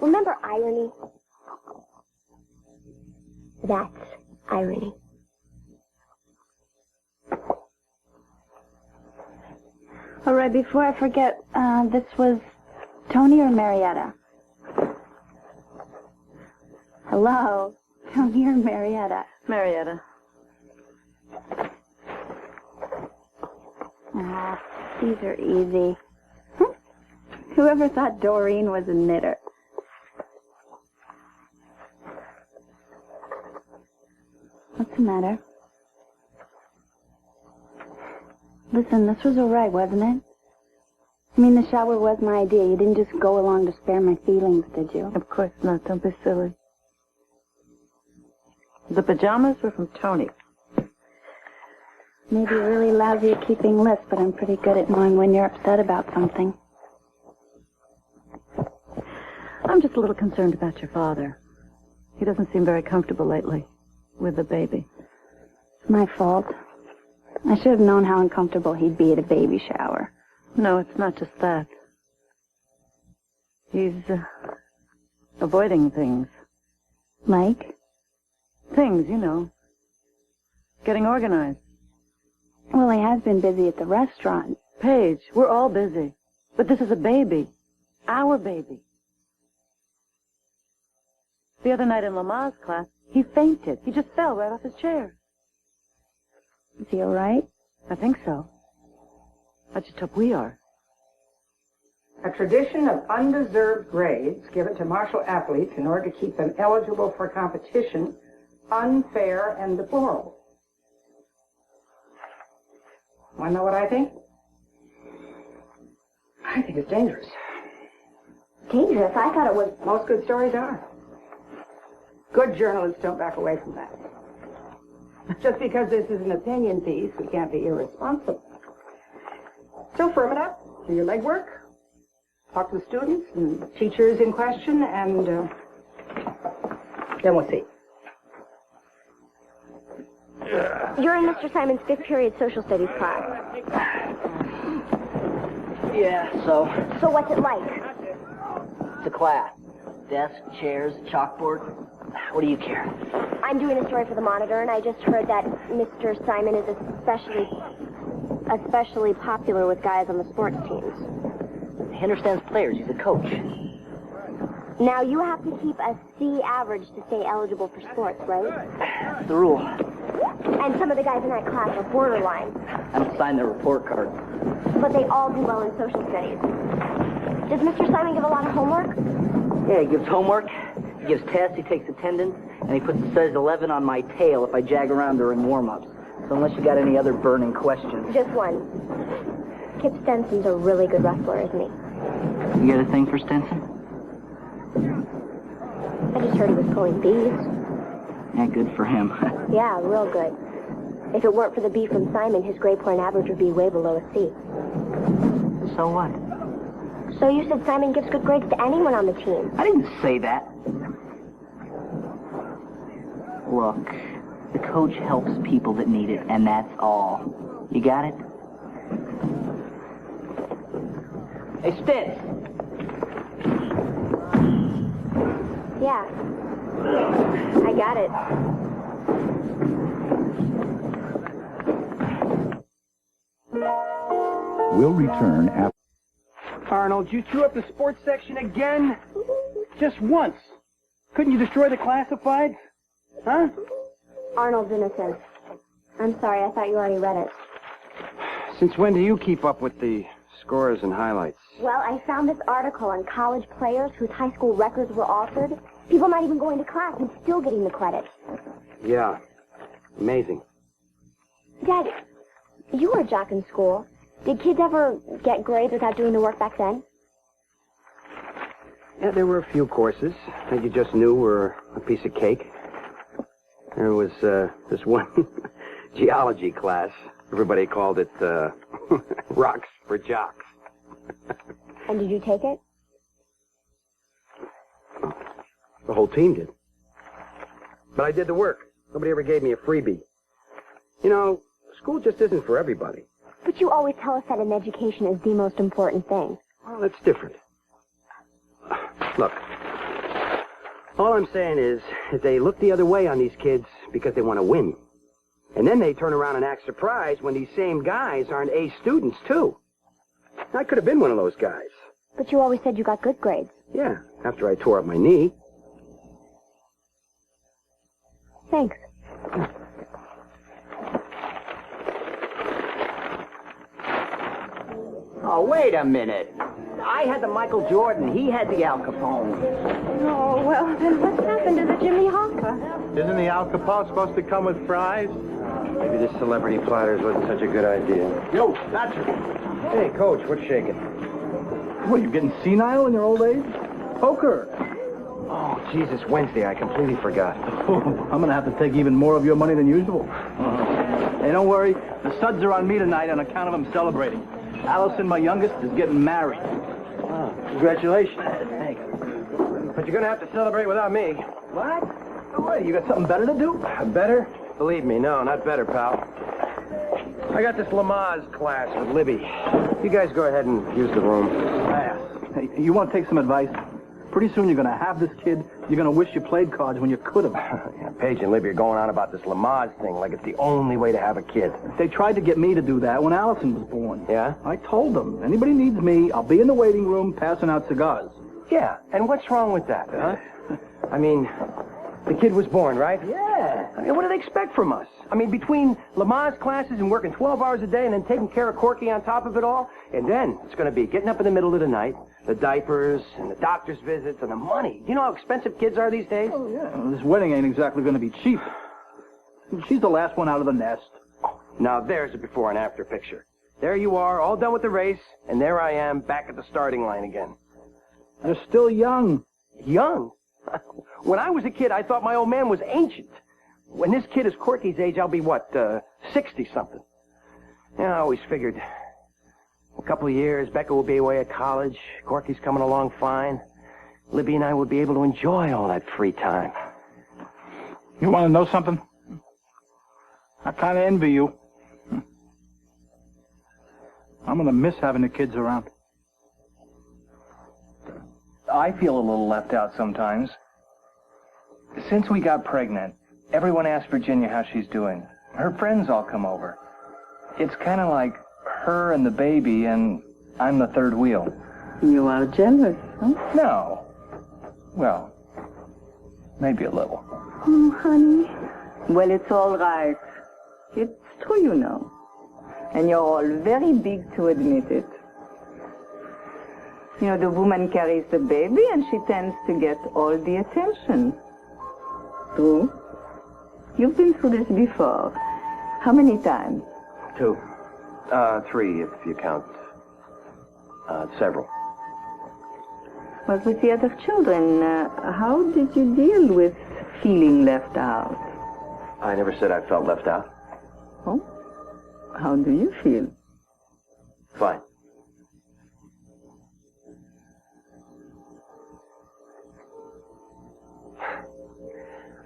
Remember irony? That's irony. All right, before I forget, this was Tony or Marietta? Hello? Tony or Marietta? Marietta. Ah, these are easy. Whoever thought Doreen was a knitter? What's the matter? Listen, this was all right, wasn't it? I mean, the shower was my idea. You didn't just go along to spare my feelings, did you? Of course not. Don't be silly. The pajamas were from Tony. Maybe you're really lousy at keeping lists, but I'm pretty good at knowing when you're upset about something. I'm just a little concerned about your father. He doesn't seem very comfortable lately with the baby. It's my fault. I should have known how uncomfortable he'd be at a baby shower. No, it's not just that. He's avoiding things. Like? Things, you know. Getting organized. Well, he has been busy at the restaurant. Paige, we're all busy. But this is a baby. Our baby. The other night in Lamar's class, he fainted. He just fell right off his chair. Is he all right? I think so. I just hope we are. A tradition of undeserved grades given to martial athletes in order to keep them eligible for competition, unfair and deplorable. Want to know what I think? I think it's dangerous. Dangerous? I thought it was... Most good stories are. Good journalists don't back away from that. Just because this is an opinion piece, we can't be irresponsible. So firm it up. Do your legwork, talk to the students and teachers in question, and then we'll see. You're in Mr. Simon's 5th period social studies class. Yeah, so? So what's it like? It's a class. Desk, chairs, chalkboard. What do you care? I'm doing a story for the Monitor, and I just heard that Mr. Simon is especially popular with guys on the sports teams. He understands players. He's a coach. Now, you have to keep a C average to stay eligible for sports, right? That's the rule. And some of the guys in that class are borderline. I don't sign their report card. But they all do well in social studies. Does Mr. Simon give a lot of homework? Yeah, he gives homework, he gives tests, he takes attendance, and he puts a size 11 on my tail if I jag around during warm-ups. So unless you got any other burning questions. Just one. Kip Stenson's a really good wrestler, isn't he? You got a thing for Stenson? I just heard he was pulling bees. Yeah, good for him. Yeah, real good. If it weren't for the B from Simon, his grade point average would be way below a C. So what? So you said Simon gives good grades to anyone on the team. I didn't say that. Look, the coach helps people that need it, and that's all. You got it? Hey, Stitz! Yeah. I got it. We'll return after... Arnold, you threw up the sports section again? Just once. Couldn't you destroy the classifieds? Huh? Arnold's innocent. I'm sorry, I thought you already read it. Since when do you keep up with the scores and highlights? Well, I found this article on college players whose high school records were altered. People not even going to class and still getting the credit. Yeah. Amazing. Dad, you were a jock in school. Did kids ever get grades without doing the work back then? Yeah, there were a few courses that you just knew were a piece of cake. There was this one geology class. Everybody called it rocks for jocks. And did you take it? The whole team did. But I did the work. Nobody ever gave me a freebie. You know, school just isn't for everybody. But you always tell us that an education is the most important thing. Well, that's different. Look, all I'm saying is that they look the other way on these kids because they want to win. And then they turn around and act surprised when these same guys aren't A students, too. I could have been one of those guys. But you always said you got good grades. Yeah, after I tore up my knee. Thanks. Oh, wait a minute. I had the Michael Jordan. He had the Al Capone. Oh, well, then what's happened to the Jimmy Hoffa? Isn't the Al Capone supposed to come with fries? Maybe this celebrity platters wasn't such a good idea. Yo, Thatcher. Hey, Coach, what's shaking? What, you getting senile in your old age? Poker. Oh, Jesus, Wednesday. I completely forgot. Oh, I'm going to have to take even more of your money than usual. Hey, don't worry. The suds are on me tonight on account of them celebrating. Allison, my youngest, is getting married. Oh, congratulations. Thanks. But you're going to have to celebrate without me. What? What, you got something better to do? Better? Believe me, no, not better, pal. I got this Lamaze class with Libby. You guys go ahead and use the room. Hey, you want to take some advice? Pretty soon you're going to have this kid. You're going to wish you played cards when you could have. Yeah, Paige and Libby are going on about this Lamaze thing like it's the only way to have a kid. They tried to get me to do that when Allison was born. Yeah? I told them, anybody needs me, I'll be in the waiting room passing out cigars. Yeah, and what's wrong with that, huh? I mean, the kid was born, right? Yeah. I mean, what do they expect from us? I mean, between Lamaze classes and working 12 hours a day and then taking care of Corky on top of it all, and then it's going to be getting up in the middle of the night, the diapers and the doctor's visits and the money. You know how expensive kids are these days? Oh, yeah. Well, this wedding ain't exactly going to be cheap. She's the last one out of the nest. Now, there's a before and after picture. There you are, all done with the race, and there I am, back at the starting line again. They're still young. Young? When I was a kid, I thought my old man was ancient. When this kid is Corky's age, I'll be, 60-something? Yeah, I always figured A couple of years, Becca will be away at college. Corky's coming along fine. Libby and I will be able to enjoy all that free time. You want to know something? I kind of envy you. I'm going to miss having the kids around. I feel a little left out sometimes. Since we got pregnant, everyone asks Virginia how she's doing. Her friends all come over. It's kind of like her and the baby, and I'm the third wheel. You are jealous, huh? No. Well, maybe a little. Oh, honey. Well, it's all right. It's true, you know. And you're all very big to admit it. You know, the woman carries the baby and she tends to get all the attention. True? You've been through this before. How many times? 2. 3, if you count. Several. But with the other children, how did you deal with feeling left out? I never said I felt left out. Oh? How do you feel? Fine.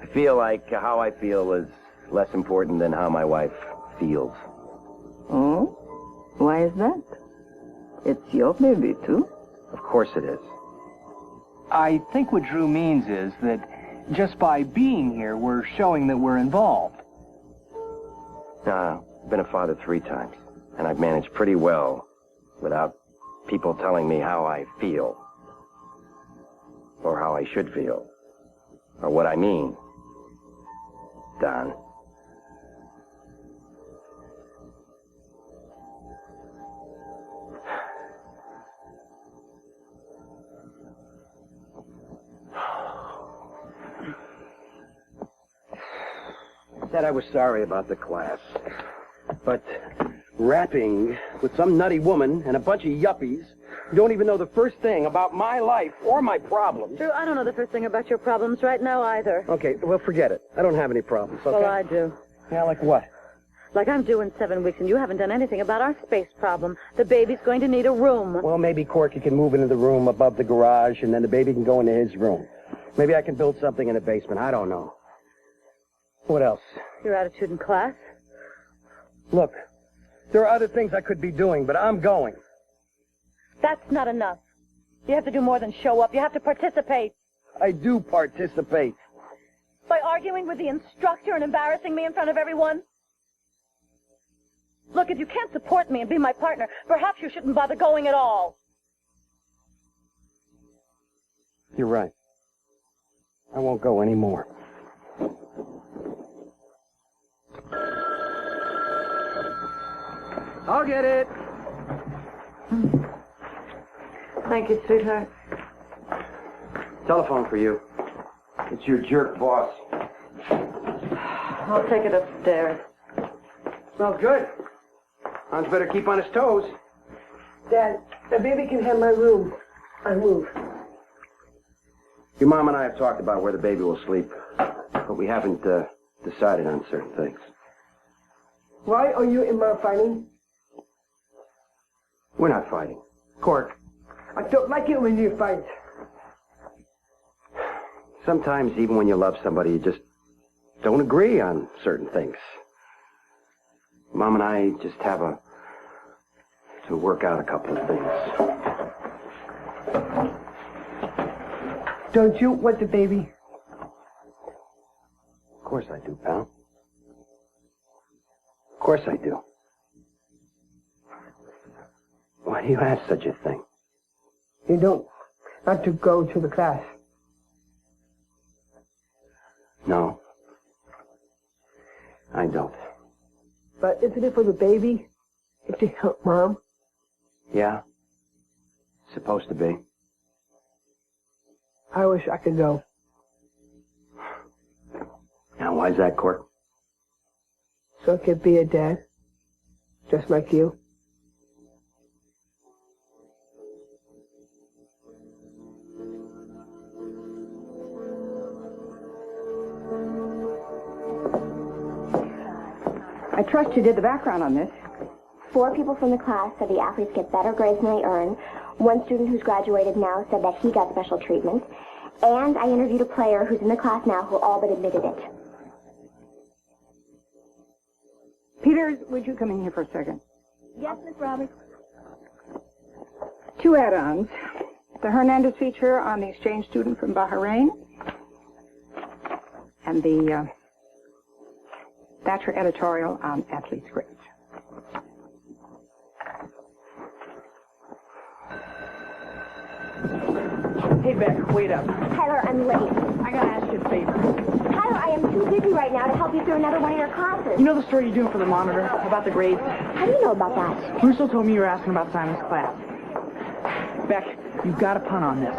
I feel like how I feel is less important than how my wife feels. Oh? Why is that? It's your baby, too. Of course it is. I think what Drew means is that just by being here, we're showing that we're involved. I've been a father 3 times, and I've managed pretty well without people telling me how I feel, or how I should feel, or what I mean. Don. Said I was sorry about the class, but rapping with some nutty woman and a bunch of yuppies who don't even know the first thing about my life or my problems. Drew, I don't know the first thing about your problems right now either. Okay, well, forget it. I don't have any problems, okay? Well, I do. Yeah, like what? Like I'm due in 7 weeks, and you haven't done anything about our space problem. The baby's going to need a room. Well, maybe Corky can move into the room above the garage, and then the baby can go into his room. Maybe I can build something in the basement. I don't know. What else? Your attitude in class? Look, there are other things I could be doing, but I'm going. That's not enough. You have to do more than show up. You have to participate. I do participate. By arguing with the instructor and embarrassing me in front of everyone? Look, if you can't support me and be my partner, perhaps you shouldn't bother going at all. You're right. I won't go anymore. I'll get it. Thank you, sweetheart. Telephone for you. It's your jerk boss. I'll take it upstairs. Smells good. Hans better keep on his toes. Dad, the baby can have my room. I move. Your mom and I have talked about where the baby will sleep, but we haven't decided on certain things. Why are you and Mom fighting? We're not fighting. Cork. I don't like it when you fight. Sometimes, even when you love somebody, you just don't agree on certain things. Mom and I just have to work out a couple of things. Don't you want the baby? Of course I do, pal. Of course I do. Why do you have such a thing? You don't want to go to the class. No. I don't. But isn't it for the baby? It's to help Mom? Yeah. Supposed to be. I wish I could go. Now, why's that, Cork? So I could be a dad. Just like you. I trust you did the background on this. 4 people from the class said the athletes get better grades than they earn. 1 student who's graduated now said that he got special treatment. And I interviewed a player who's in the class now who all but admitted it. Peters, would you come in here for a second? Yes, Miss Roberts. 2 add-ons. The Hernandez feature on the exchange student from Bahrain. And the Thatcher editorial on athletes' grades. Hey, Beck, wait up. Tyler, I'm late. I gotta ask you a favor. Tyler, I am too busy right now to help you through another one of your classes. You know the story you're doing for the Monitor about the grades? How do you know about that? Russo told me you were asking about Simon's class. Beck, you've got to punt on this.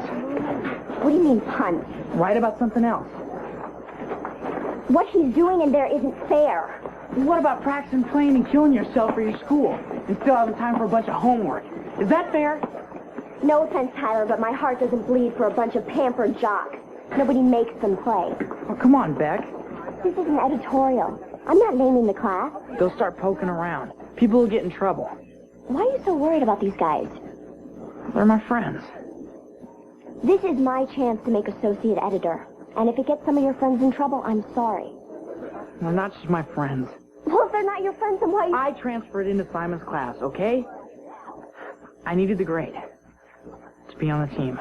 What do you mean, punt? Write about something else. What he's doing in there isn't fair. What about practicing playing and killing yourself for your school and still having time for a bunch of homework? Is that fair? No offense, Tyler, but my heart doesn't bleed for a bunch of pampered jocks. Nobody makes them play. Oh, come on, Beck. This is an editorial. I'm not naming the class. They'll start poking around. People will get in trouble. Why are you so worried about these guys? They're my friends. This is my chance to make associate editor. And if it gets some of your friends in trouble, I'm sorry. They're not just my friends. Well, if they're not your friends, then why... I transferred into Simon's class, okay? I needed the grade to be on the team.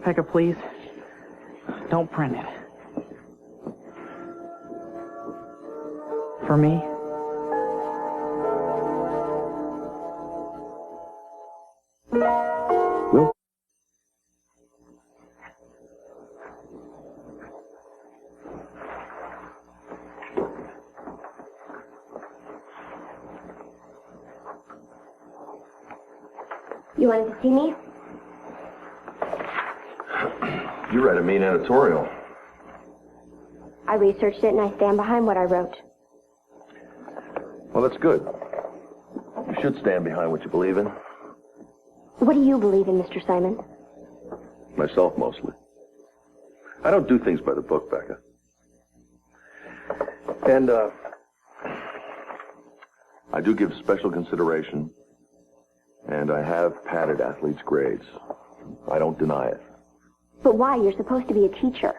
Becca, please, don't print it. For me. Will? You wanted to see me? You read a mean editorial. I researched it and I stand behind what I wrote. Well, that's good. You should stand behind what you believe in. What do you believe in, Mr. Simon? Myself, mostly. I don't do things by the book, Becca. And, I do give special consideration, and I have padded athletes' grades. I don't deny it. But why? You're supposed to be a teacher.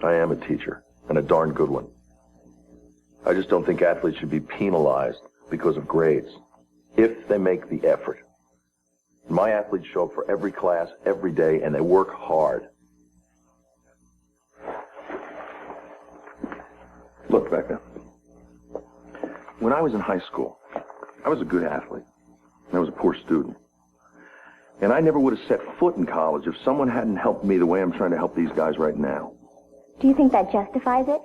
I am a teacher, and a darn good one. I just don't think athletes should be penalized because of grades, if they make the effort. My athletes show up for every class, every day, and they work hard. Look, Becca, when I was in high school, I was a good athlete, and I was a poor student. And I never would have set foot in college if someone hadn't helped me the way I'm trying to help these guys right now. Do you think that justifies it?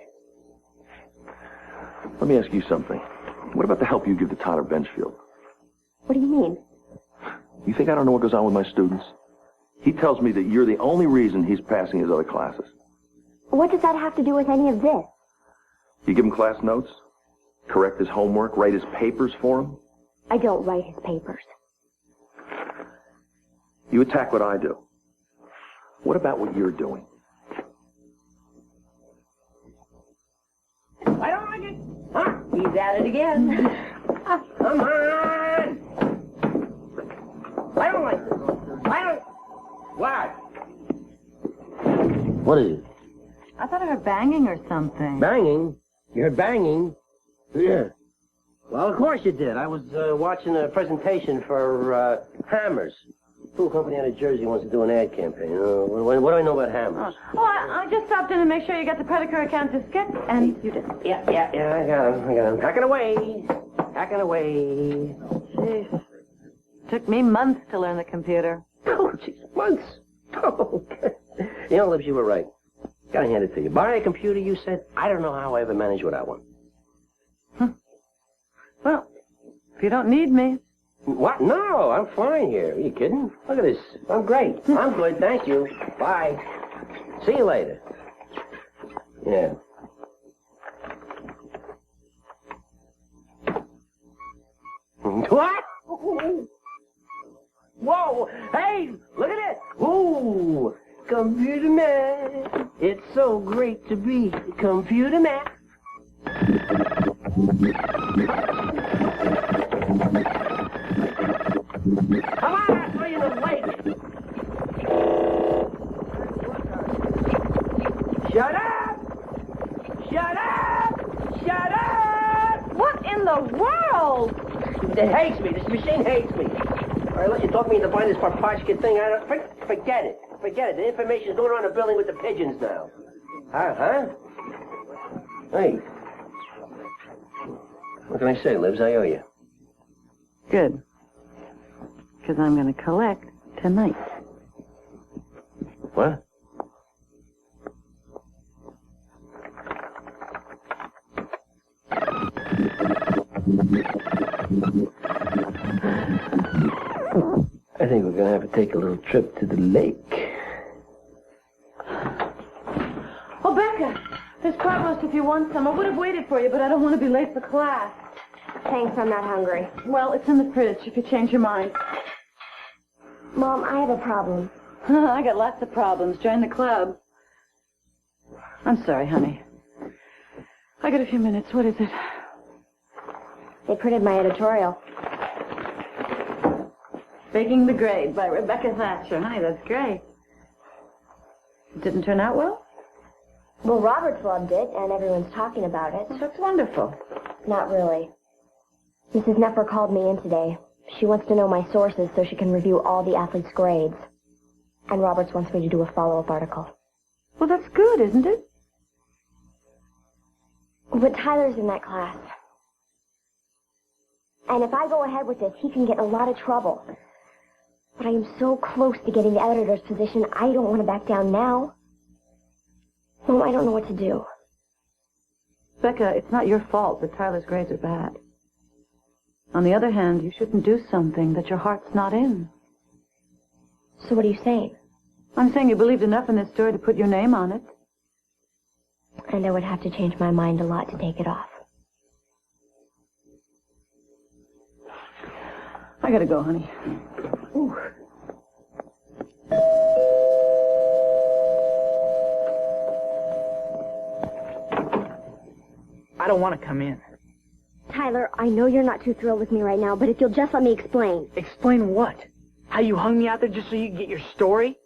Let me ask you something. What about the help you give to Tyler Benchfield? What do you mean? You think I don't know what goes on with my students? He tells me that you're the only reason he's passing his other classes. What does that have to do with any of this? You give him class notes? Correct his homework? Write his papers for him? I don't write his papers. You attack what I do. What about what you're doing? I don't like it. Huh? He's at it again. Come on. I don't like this. I don't... What? What is it? I thought I heard banging or something. Banging? You heard banging? Yeah. Well, of course you did. I was watching a presentation for Hammers. Pool company out of Jersey wants to do an ad campaign. What do I know about Hammers? Oh, I just stopped in to make sure you got the predicate account diskette, and you did. Yeah, I got him. Packing away. Jeez. Took me months to learn the computer. Oh, jeez, months. Oh, you know, Lips, you were right. Gotta hand it to you. Buy a computer, you said. I don't know how I ever managed without one. Well, if you don't need me. What? No, I'm fine here. Are you kidding? Look at this. I'm great. I'm good, thank you. Bye. See you later. Yeah. What? Whoa! Hey, look at it! Ooh, computer man. It's so great to be a computer man. Come on, I'll throw you in the lake. Shut up! Shut up! Shut up! What in the world? It hates me. This machine hates me. All right, let you talk me into buying this Parpashka thing. Forget it. Forget it. The information's going around the building with the pigeons now. Huh? Hey. What can I say, Libs? I owe you. Good. Because I'm going to collect tonight. What? I think we're going to have to take a little trip to the lake. Oh, Becca, there's crab roast if you want some. I would have waited for you, but I don't want to be late for class. Thanks, I'm not hungry. Well, it's in the fridge if you change your mind. Mom, I have a problem. I got lots of problems. Join the club. I'm sorry, honey. I got a few minutes. What is it? They printed my editorial. Faking the Grade by Rebecca Thatcher. Honey, that's great. It didn't turn out well? Well, Roberts loved it, and everyone's talking about it. That's wonderful. Not really. Mrs. Neffer called me in today. She wants to know my sources so she can review all the athletes' grades. And Roberts wants me to do a follow-up article. Well, that's good, isn't it? But Tyler's in that class. And if I go ahead with this, he can get in a lot of trouble. But I am so close to getting the editor's position, I don't want to back down now. Mom, I don't know what to do. Becca, it's not your fault that Tyler's grades are bad. On the other hand, you shouldn't do something that your heart's not in. So what are you saying? I'm saying you believed enough in this story to put your name on it. And I would have to change my mind a lot to take it off. I gotta go, honey. Ooh. I don't want to come in. Tyler, I know you're not too thrilled with me right now, but if you'll just let me explain. Explain what? How you hung me out there just so you could get your story?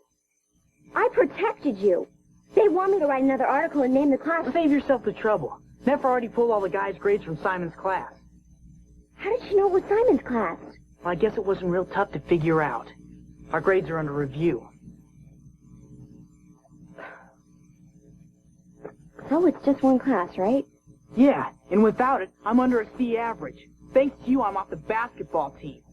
I protected you. They want me to write another article and name the class. Save yourself the trouble. Never already pulled all the guys' grades from Simon's class. How did she know it was Simon's class? Well, I guess it wasn't real tough to figure out. Our grades are under review. So it's just one class, right? Yeah, and without it, I'm under a C average. Thanks to you, I'm off the basketball team.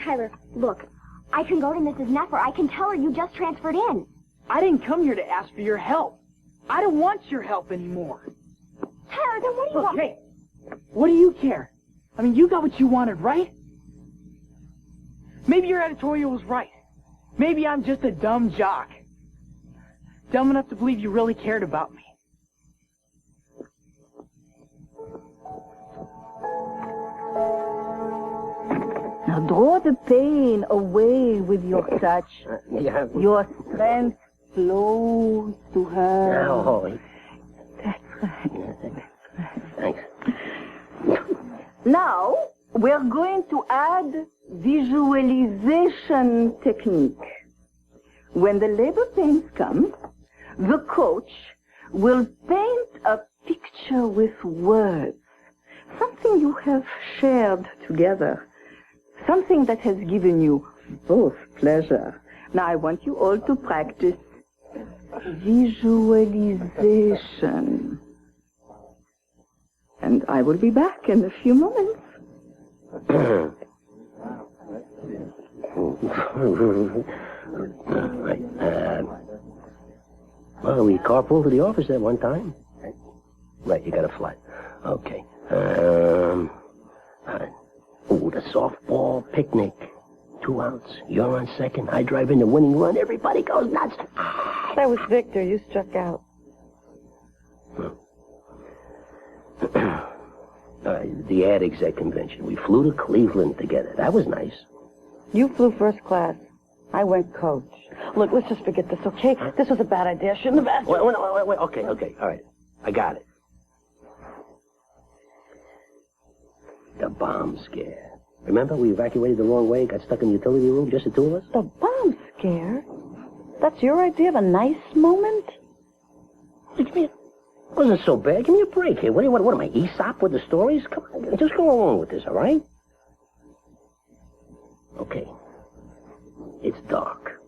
Tyler, look, I can go to Mrs. Neffer. I can tell her you just transferred in. I didn't come here to ask for your help. I don't want your help anymore. Tyler, then what do you want? Hey, what do you care? I mean, you got what you wanted, right? Maybe your editorial was right. Maybe I'm just a dumb jock. Dumb enough to believe you really cared about me. Now draw the pain away with your touch. Yeah. Your strength flows to her. Oh, That's right. thanks. Now, we're going to add visualization technique. When the labor pains come, the coach will paint a picture with words. Something you have shared together. Something that has given you both pleasure. Now, I want you all to practice visualization. And I will be back in a few moments. Right. Well, we carpooled to the office at one time. Right, you got a flat. Okay. Oh, the softball picnic. 2 outs. You're on second. I drive in the winning run. Everybody goes nuts. That was Victor. You struck out. The ad exec convention. We flew to Cleveland together. That was nice. You flew first class. I went coach. Look, let's just forget this, okay? This was a bad idea. I shouldn't have asked you. Wait. Okay. All right. I got it. The bomb scare. Remember, we evacuated the wrong way, got stuck in the utility room, just the two of us? The bomb scare? That's your idea of a nice moment? It wasn't so bad. Give me a break here. What am I, Aesop with the stories? Come on, just go along with this, all right? Okay. It's dark.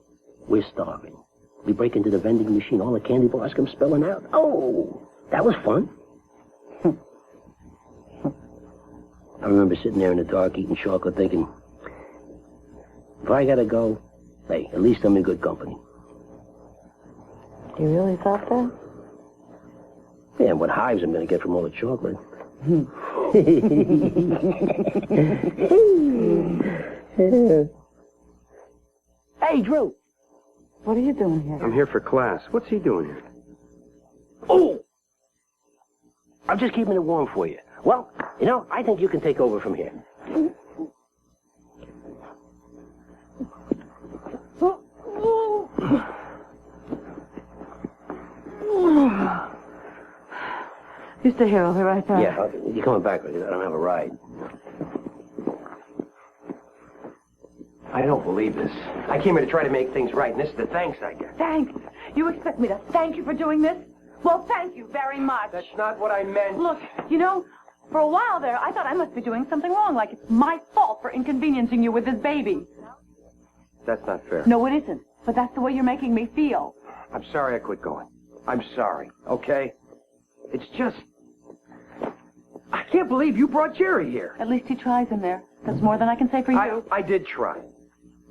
We're starving. We break into the vending machine. All the candy bars come spilling out. Oh, that was fun. I remember sitting there in the dark eating chocolate thinking, if I gotta go, hey, at least I'm in good company. You really thought that? Yeah, and what hives I'm gonna get from all the chocolate. Hey, Drew. What are you doing here? I'm here for class. What's he doing here? Oh! I'm just keeping it warm for you. Well, you know, I think you can take over from here. You stay here. I'll be right back. Yeah, you're coming back with you. I don't have a ride. I don't believe this. I came here to try to make things right, and this is the thanks I get. Thanks. You expect me to thank you for doing this? Well, thank you very much. That's not what I meant. Look, you know, for a while there, I thought I must be doing something wrong, like it's my fault for inconveniencing you with this baby. That's not fair. No, it isn't. But that's the way you're making me feel. I'm sorry I quit going. I'm sorry, okay? It's just... I can't believe you brought Jerry here. At least he tries in there. That's more than I can say for you. I did try.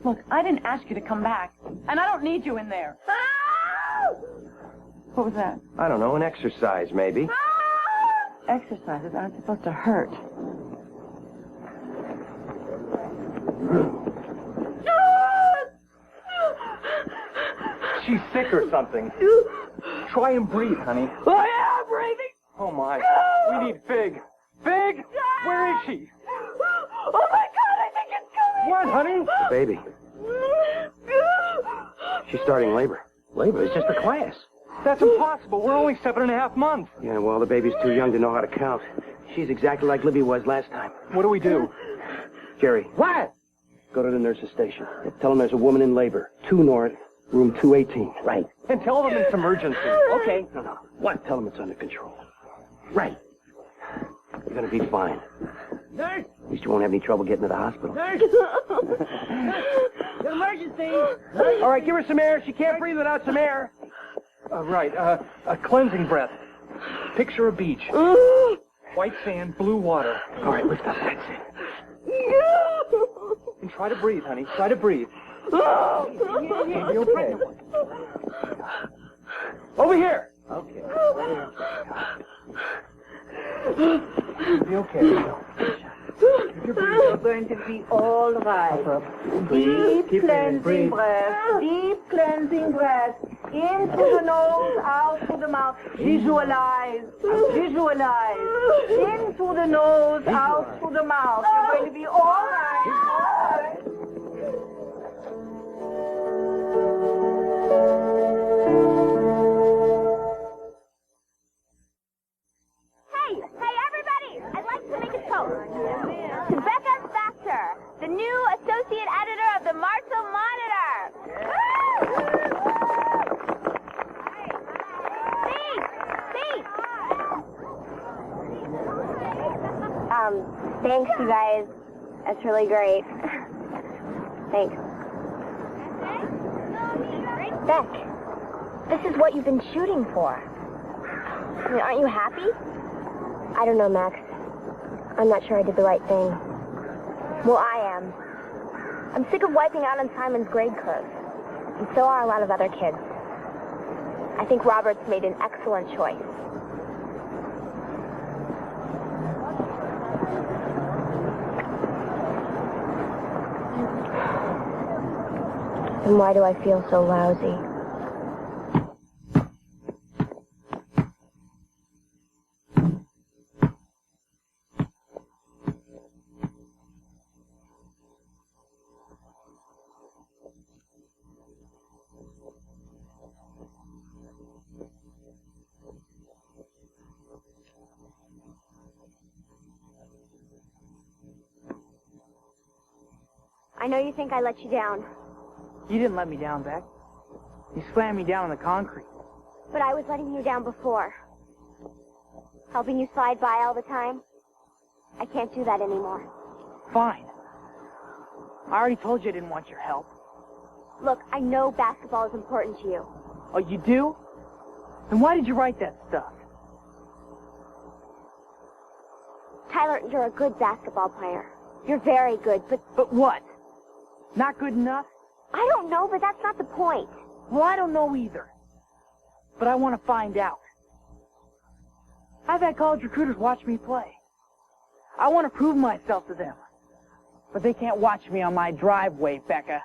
Look, I didn't ask you to come back, and I don't need you in there. What was that? I don't know, an exercise, maybe. Exercises aren't supposed to hurt. She's sick or something. Try and breathe, honey. I am breathing. Oh, my. We need Fig. Fig? Where is she? Oh, my God, I think it's coming. What, honey? The baby. She's starting labor. Labor is just a class. That's impossible. We're only 7.5 months. Yeah, well, the baby's too young to know how to count. She's exactly like Libby was last time. What do we do? Jerry. What? Go to the nurse's station. Tell them there's a woman in labor. 2 North, room 218. Right. And tell them it's emergency. Okay. No. What? Tell them it's under control. Right. You're going to be fine. Nurse! At least you won't have any trouble getting to the hospital. Nurse! Emergency! All right, give her some air. She can't breathe without some air. Right. A cleansing breath. Picture a beach. White sand, blue water. All right, lift up. That's it. And try to breathe, honey. Try to breathe. You'll be okay. Over here. Okay. You'll be okay. You're going to be all right. Deep cleansing breath. Deep cleansing breath. In through the nose, out through the mouth. Visualize. Visualize. In through the nose, out through the mouth. You're going to be all right. Hey, everybody! I'd like to make a toast to Becca Spector, the new associate editor of the Marshall Monitor. Thanks, you guys. That's really great. Thanks. Beck, this is what you've been shooting for. I mean, aren't you happy? I don't know, Max. I'm not sure I did the right thing. Well, I am. I'm sick of wiping out on Simon's grade curve. And so are a lot of other kids. I think Robert's made an excellent choice. And why do I feel so lousy? I know you think I let you down, You didn't let me down, Beck. You slammed me down on the concrete. but I was letting you down before. Helping you slide by all the time. I can't do that anymore. Fine. I already told you I didn't want your help. Look, I know basketball is important to you. Oh, you do? Then why did you write that stuff? Tyler, you're a good basketball player. You're very good, but... But what? Not good enough? I don't know, but that's not the point. Well, I don't know either. But I want to find out. I've had college recruiters watch me play. I want to prove myself to them. But they can't watch me on my driveway, Becca.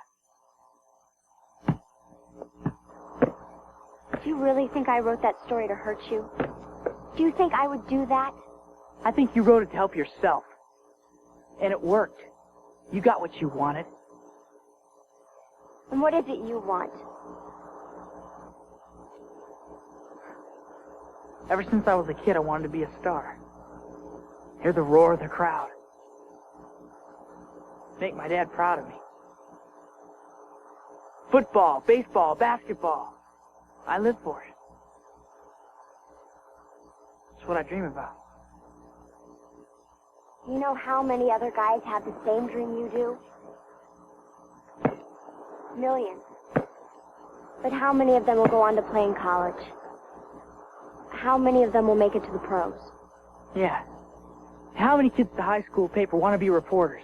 Do you really think I wrote that story to hurt you? Do you think I would do that? I think you wrote it to help yourself. And it worked. You got what you wanted. And what is it you want? Ever since I was a kid, I wanted to be a star. Hear the roar of the crowd. Make my dad proud of me. Football, baseball, basketball. I live for it. It's what I dream about. You know how many other guys have the same dream you do? Millions. But how many of them will go on to play in college? How many of them will make it to the pros? Yeah. How many kids at the high school paper want to be reporters?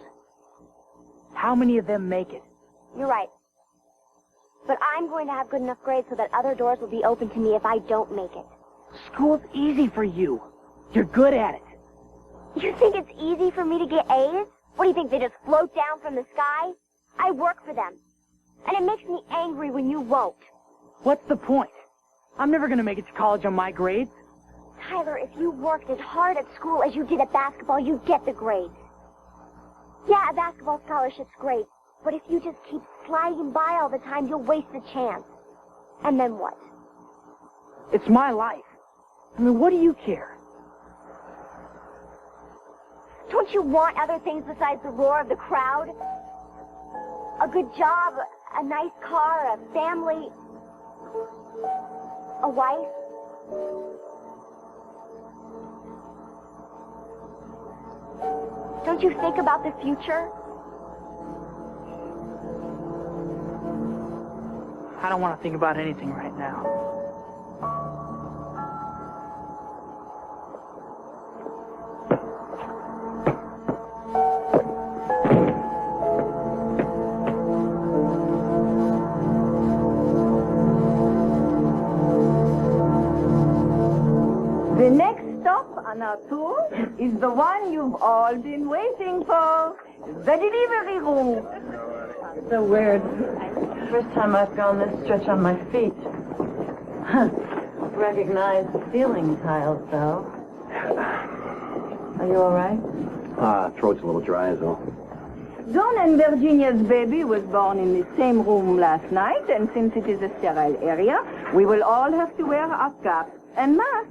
How many of them make it? You're right. But I'm going to have good enough grades so that other doors will be open to me if I don't make it. School's easy for you. You're good at it. You think it's easy for me to get A's? What do you think, they just float down from the sky? I work for them. And it makes me angry when you won't. What's the point? I'm never going to make it to college on my grades. Tyler, if you worked as hard at school as you did at basketball, you'd get the grades. Yeah, a basketball scholarship's great, but if you just keep sliding by all the time, you'll waste the chance. And then what? It's my life. I mean, what do you care? Don't you want other things besides the roar of the crowd? A good job, a nice car, a family, a wife? Don't you think about the future? I don't want to think about anything right now. The next stop on our tour is the one you've all been waiting for, the delivery room. So weird. First time I've gone this stretch on my feet. Recognize the ceiling tiles, though. Are you all right? Throat's a little dry, is all. Dawn and Virginia's baby was born in the same room last night, and since it is a sterile area, we will all have to wear our caps and masks.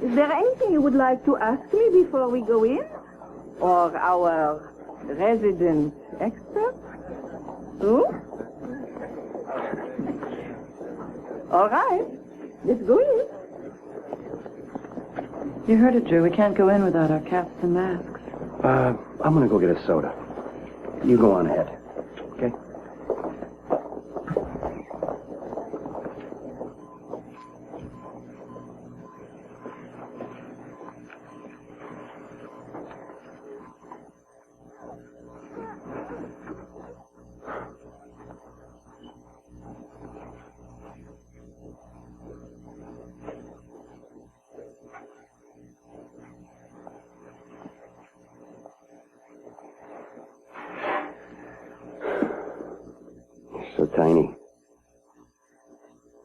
Is there anything you would like to ask me before we go in? Or our resident expert? Who? All right. Let's go in. You heard it, Drew. We can't go in without our caps and masks. I'm gonna go get a soda. You go on ahead, okay? So tiny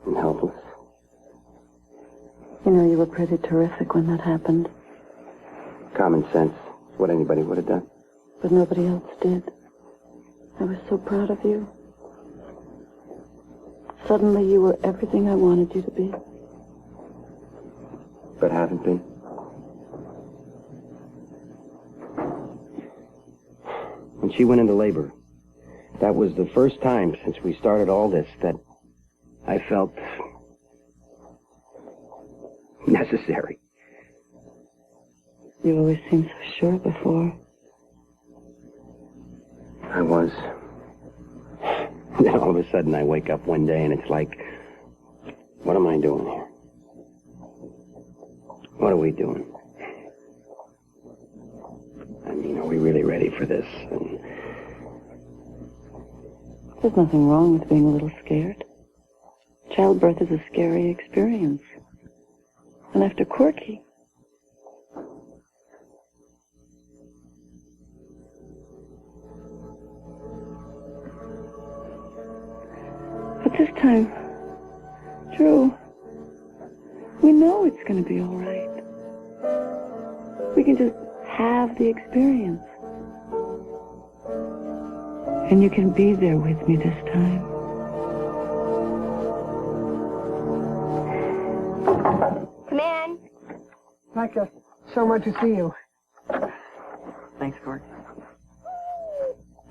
and helpless. You know, you were pretty terrific when that happened, Common sense. It's what anybody would have done. but nobody else did. I was so proud of you. Suddenly you were everything I wanted you to be. But haven't been. When she went into labor, That was the first time since we started all this that I felt necessary. You always seemed so sure before. I was. Then all of a sudden I wake up one day and it's like, what am I doing here? What are we doing? I mean, are we really ready for this? And There's nothing wrong with being a little scared. Childbirth is a scary experience. And after Corky, but this time, Drew, we know it's going to be all right. We can just have the experience. And you can be there with me this time. Come in. Micah, so much to see you. Thanks, Corky.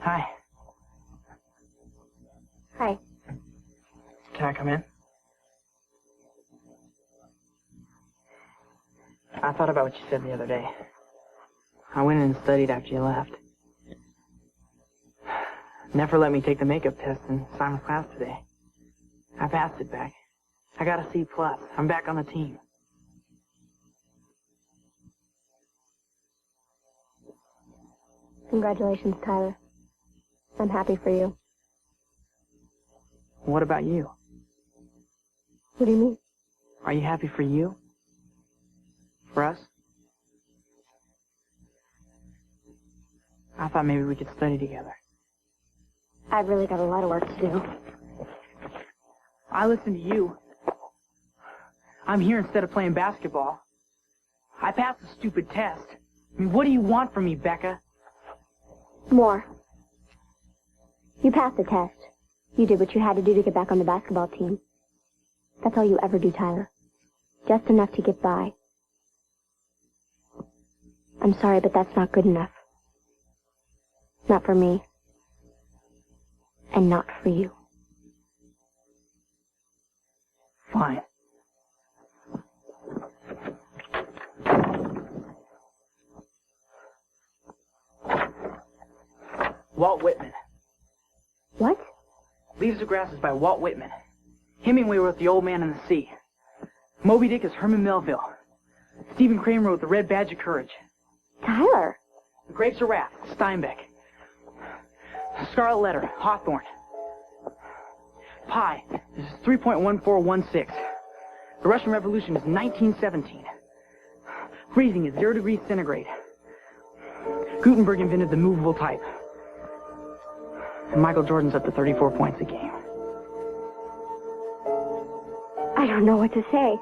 Hi. Hi. Can I come in? I thought about what you said the other day. I went in and studied after you left. Never let me take the makeup test in Simon's class today. I passed it back. I got a C+. I'm back on the team. Congratulations, Tyler. I'm happy for you. What about you? What do you mean? Are you happy for you? For us? I thought maybe we could study together. I've really got a lot of work to do. I listen to you. I'm here instead of playing basketball. I passed the stupid test. I mean, what do you want from me, Becca? More. You passed the test. You did what you had to do to get back on the basketball team. That's all you ever do, Tyler. Just enough to get by. I'm sorry, but that's not good enough. Not for me. And not for you. Fine. Walt Whitman. What? Leaves of Grass is by Walt Whitman. Hemingway wrote The Old Man and the Sea. Moby Dick is Herman Melville. Stephen Crane wrote The Red Badge of Courage. Tyler. The Grapes of Wrath, Steinbeck. Scarlet Letter, Hawthorne. Pi is 3.1416. The Russian Revolution is 1917. Freezing is 0 degrees centigrade. Gutenberg invented the movable type. And Michael Jordan's up to 34 points a game. I don't know what to say.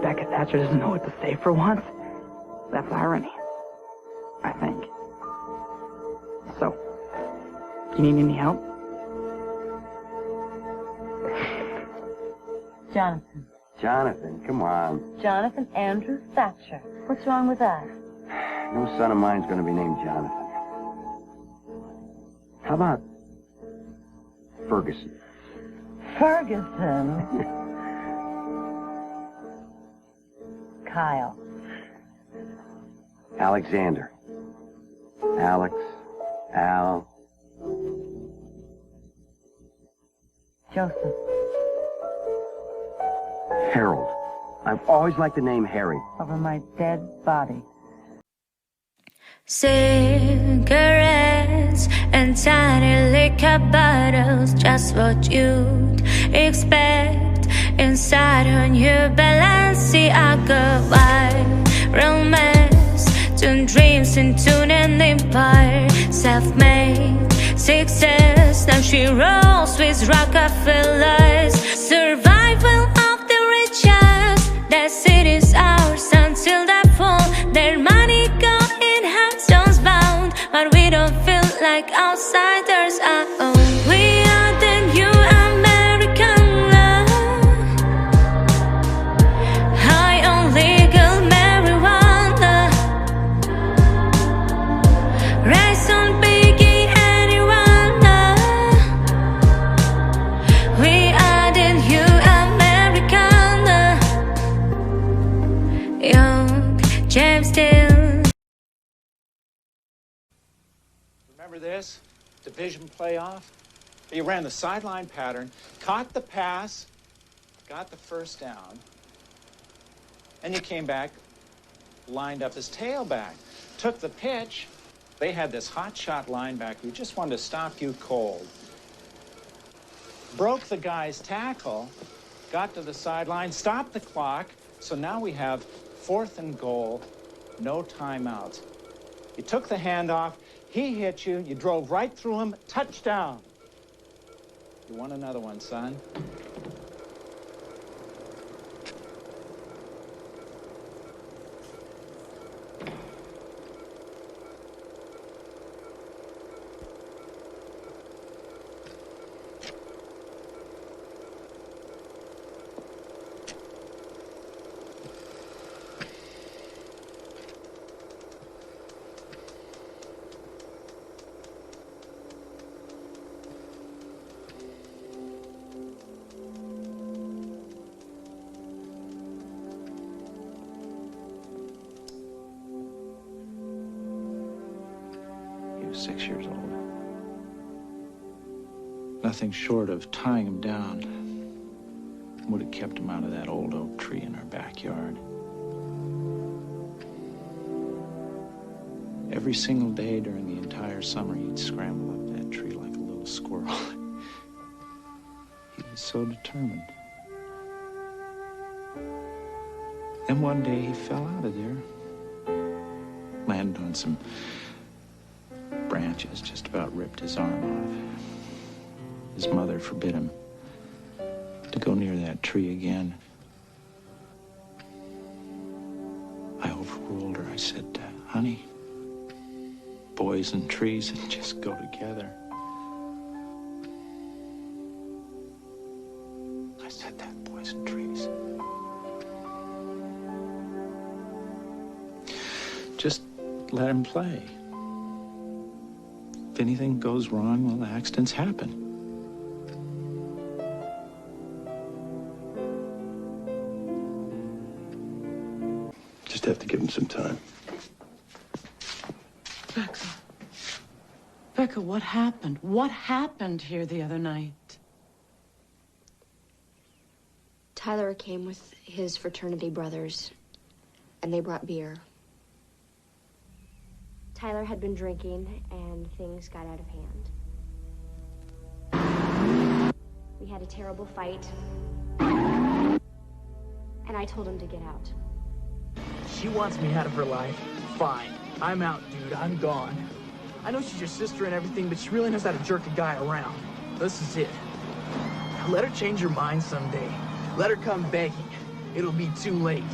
Becca Thatcher doesn't know what to say for once. That's irony, I think. So, do you need any help? Jonathan. Jonathan, come on. Jonathan Andrew Thatcher. What's wrong with that? No son of mine's going to be named Jonathan. How about Ferguson? Ferguson. Kyle. Alexander. Alex. Al. Joseph. Harold. I've always liked the name Harry. Over my dead body. Cigarettes and tiny liquor bottles, just what you'd expect inside a new Balenciaga. White romance turned dreams into an empire, self-made success. Now she rolls with Rockefellers. Survival of the richest. That city's ours until they fall. Their money going hands bound, but we don't feel like outsiders. We are the new American love. High on legal marijuana. Rise on Biggie, anyone love. vision play off? You ran the sideline pattern, caught the pass, got the first down, and you came back, lined up as tailback, took the pitch. They had this hotshot linebacker who just wanted to stop you cold. Broke the guy's tackle, got to the sideline, stopped the clock, so now we have 4th and goal, no timeouts. You took the handoff, he hit you, you drove right through him, touchdown. You want another one, son? He was 6 years old. Nothing short of tying him down would have kept him out of that old oak tree in our backyard. Every single day during the entire summer, he'd scramble up that tree like a little squirrel. He was so determined. Then one day he fell out of there. Landed on some branches, just about ripped his arm off. His mother forbid him to go near that tree again. I overruled her. I said, honey, boys and trees just go together. I said that, boys and trees. Just let him play. If anything goes wrong, well, accidents happen. Just have to give him some time. Becca, what happened? What happened here the other night? Tyler came with his fraternity brothers, and they brought beer. Tyler had been drinking, and things got out of hand. We had a terrible fight, and I told him to get out. She wants me out of her life. Fine. I'm out, dude. I'm gone. I know she's your sister and everything, but she really knows how to jerk a guy around. This is it. Let her change her mind someday. Let her come begging. It'll be too late.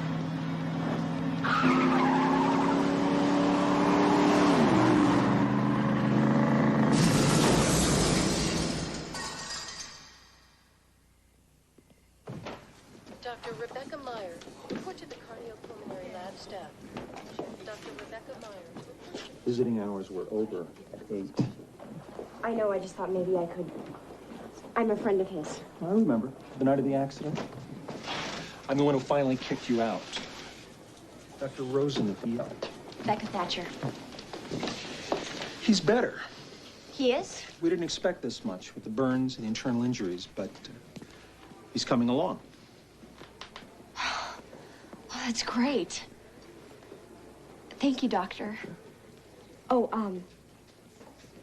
Dr. Rebecca Meyer, report to the cardiopulmonary lab staff. Dr. Rebecca Meyer. Visiting hours were over at 8. I know, I just thought maybe I could. I'm a friend of his. I remember. The night of the accident. I'm the one who finally kicked you out. Dr. Rosen. Becca Thatcher. He's better. He is? We didn't expect this much with the burns and the internal injuries, but he's coming along. Oh, that's great. Thank you, doctor. Oh,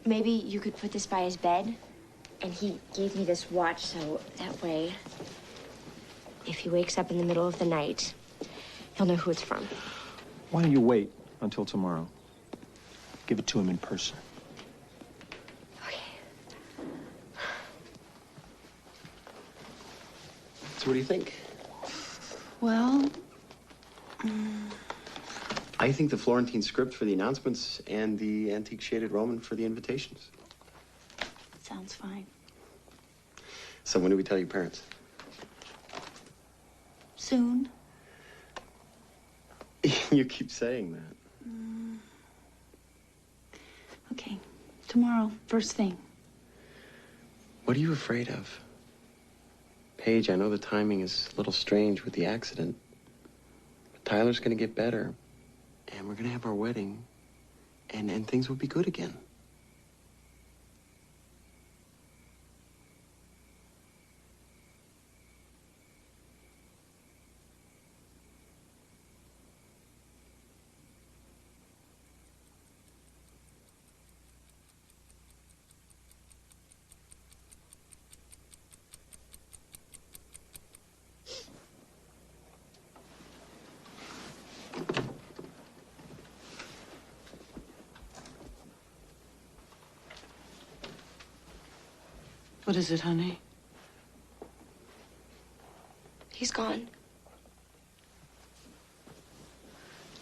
maybe you could put this by his bed? And he gave me this watch, so that way, if he wakes up in the middle of the night, he'll know who it's from. Why don't you wait until tomorrow? Give it to him in person. So what do you think? Well, I think the Florentine script for the announcements and the antique shaded Roman for the invitations. Sounds fine. So when do we tell your parents? Soon. You keep saying that. Okay. Tomorrow, first thing. What are you afraid of? Paige, I know the timing is a little strange with the accident. But Tyler's gonna get better. And we're gonna have our wedding. And things will be good again. What is it, honey? He's gone.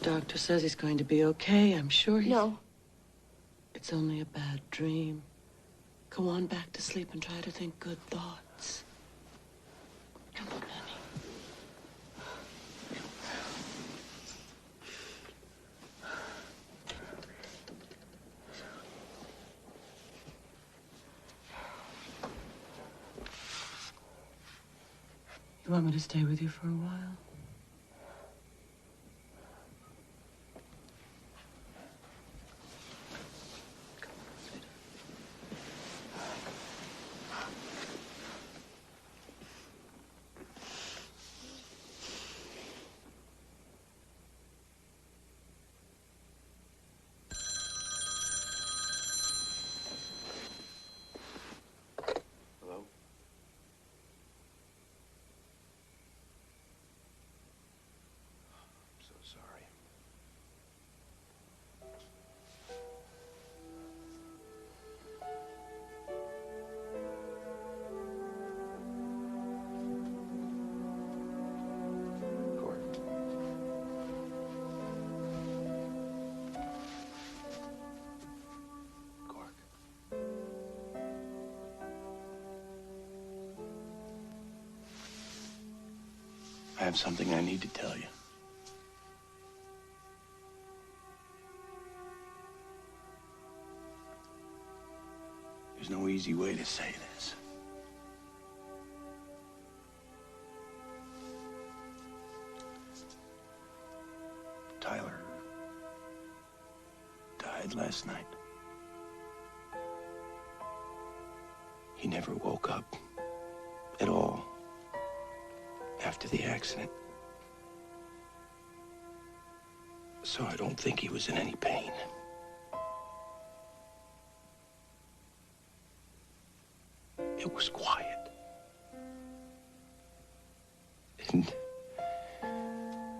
Doctor says he's going to be okay. I'm sure he's... No. It's only a bad dream. Go on back to sleep and try to think good thoughts. Come on, honey. You want me to stay with you for a while? I have something I need to tell you. There's no easy way to say this. Tyler died last night. He never woke up at all after the accident. So I don't think he was in any pain. It was quiet. And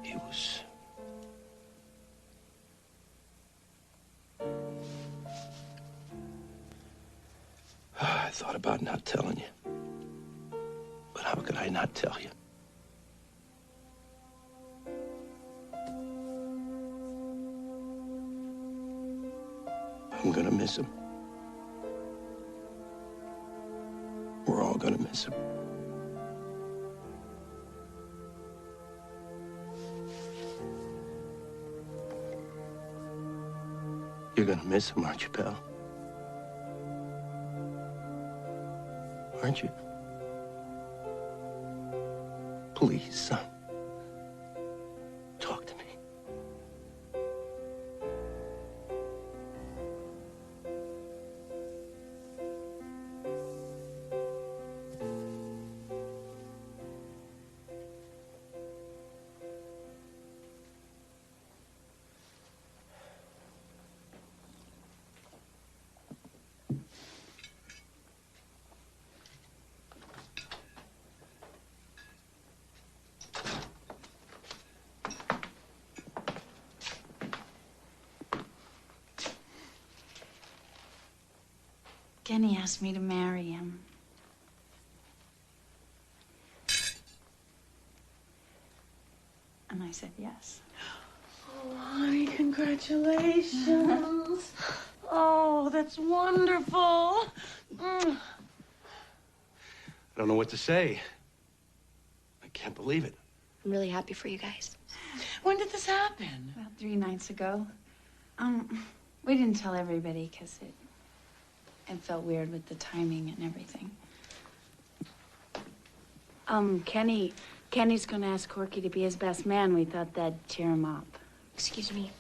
it was... I thought about not telling you. But how could I not tell you? I'm gonna miss him. We're all gonna miss him. You're gonna miss him, aren't you, pal? Aren't you? Please, son. Talk to me. Kenny asked me to marry him. And I said yes. Oh, honey, congratulations. Oh, that's wonderful. I don't know what to say. I can't believe it. I'm really happy for you guys. When did this happen? About 3 nights ago. We didn't tell everybody because it felt weird with the timing and everything. Kenny's gonna ask Corky to be his best man. We thought that'd cheer him up. Excuse me.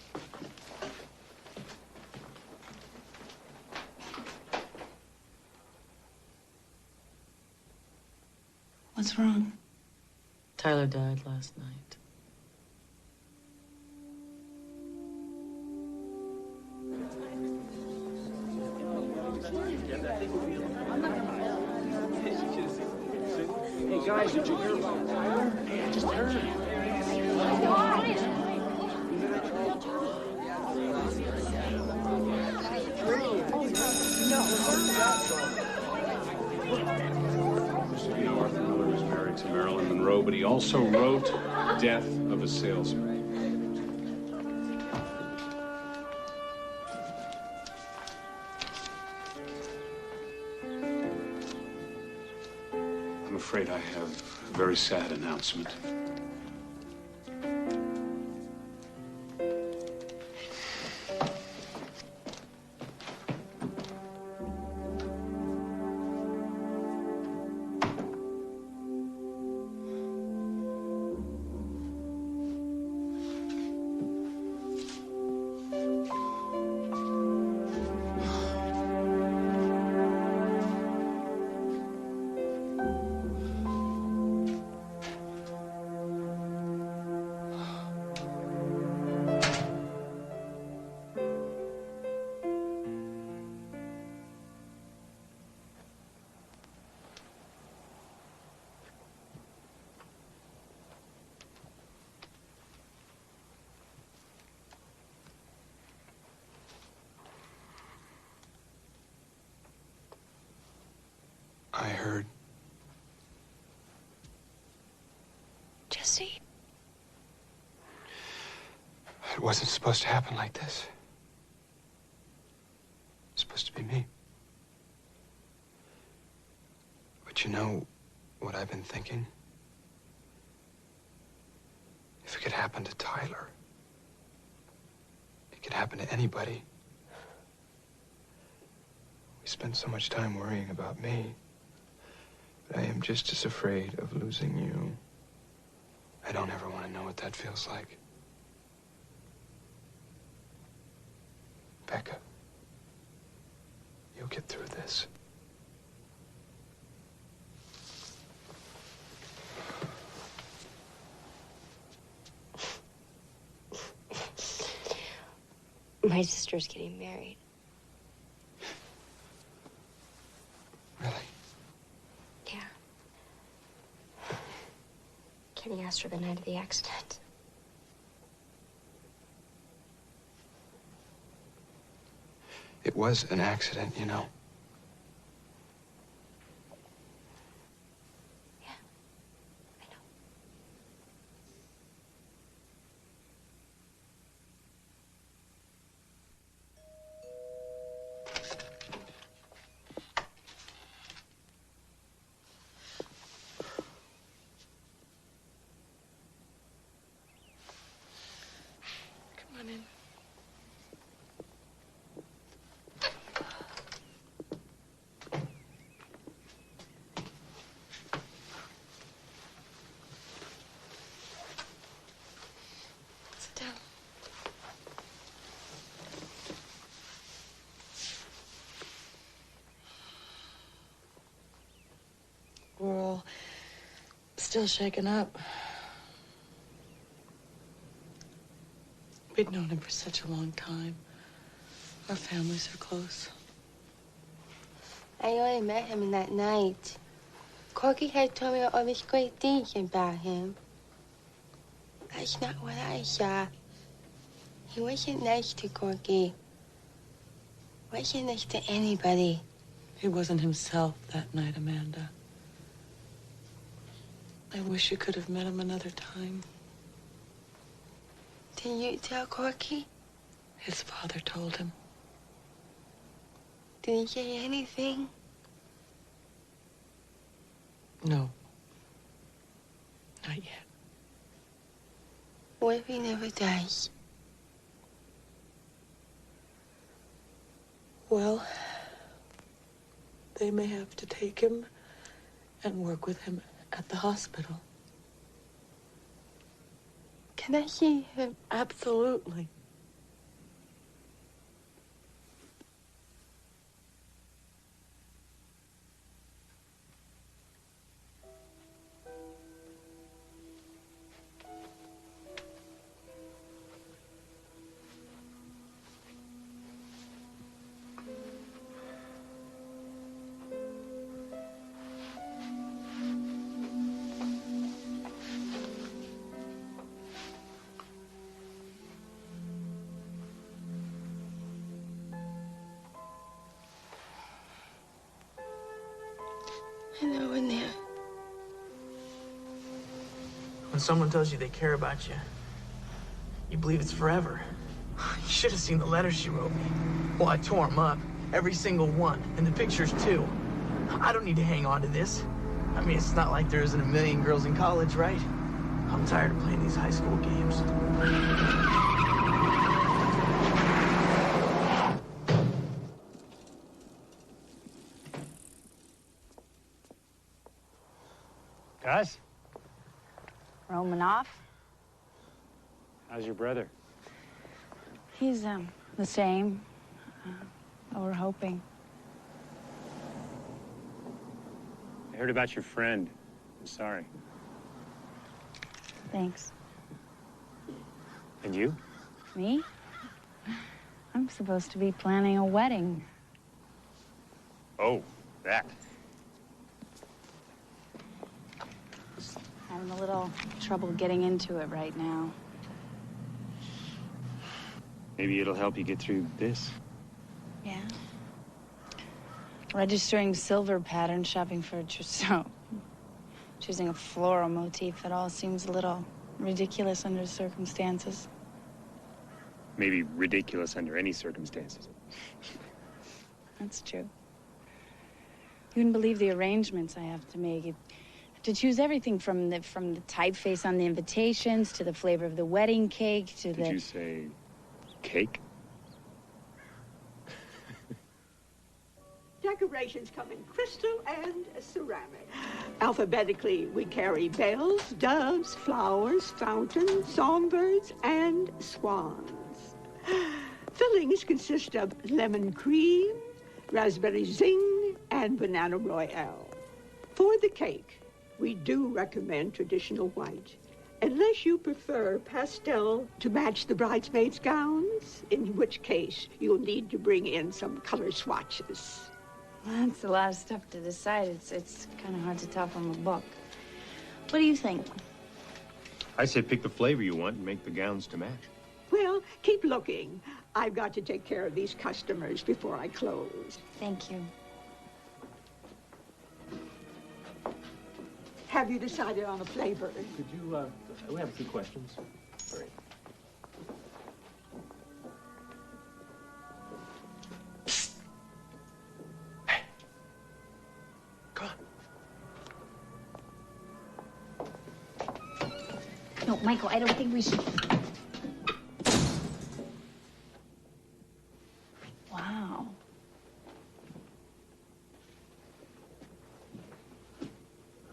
What's wrong? Tyler died last night. Hey guys, did you hear about Tyler? Hey, I just heard. Monroe, but he also wrote Death of a Salesman. I'm afraid I have a very sad announcement. I heard. Jesse. It wasn't supposed to happen like this. It's supposed to be me. But you know what I've been thinking? If it could happen to Tyler, it could happen to anybody. We spend so much time worrying about me. But I am just as afraid of losing you. I don't ever want to know what that feels like. Becca, you'll get through this. My sister's getting married. Really? Yeah. Kenny asked her the night of the accident. It was an accident, you know. Come on in. Sit down. We're all still shaken up. We'd known him for such a long time. Our families are close. I only met him that night. Corky had told me all these great things about him. That's not what I saw. He wasn't nice to Corky. Wasn't nice to anybody. He wasn't himself that night, Amanda. I wish you could have met him another time. Did you tell Corky? His father told him. Did he say anything? No. Not yet. What if he never dies? Well, they may have to take him and work with him at the hospital. Can I see him? Absolutely. I know in there. When someone tells you they care about you, you believe it's forever. You should have seen the letters she wrote me. Well, I tore them up. Every single one. And the pictures, too. I don't need to hang on to this. I mean, it's not like there isn't a million girls in college, right? I'm tired of playing these high school games. Gus, Romanoff? how's your brother? He's, the same. We're hoping. I heard about your friend. I'm sorry. Thanks. And you? Me? I'm supposed to be planning a wedding. Oh, that. Having a little trouble getting into it right now. Maybe it'll help you get through this. Yeah. Registering silver pattern, shopping for a trousseau. Choosing a floral motif, it all seems a little ridiculous under the circumstances. Maybe ridiculous under any circumstances. That's true. You wouldn't believe the arrangements I have to make. I have to choose everything from the typeface on the invitations to the flavor of the wedding cake to Did you say cake? Decorations come in crystal and ceramic. Alphabetically, we carry bells, doves, flowers, fountains, songbirds, and swans. Fillings consist of lemon cream, raspberry zing, and banana royale. For the cake, we do recommend traditional white, unless you prefer pastel to match the bridesmaids' gowns, in which case you'll need to bring in some color swatches. That's a lot of stuff to decide. It's kind of hard to tell from a book. What do you think? I say pick the flavor you want and make the gowns to match. Well, keep looking. I've got to take care of these customers before I close. Thank you. Have you decided on a flavor? Could you, we have a few questions. Sorry. No, Michael, I don't think we should. Wow.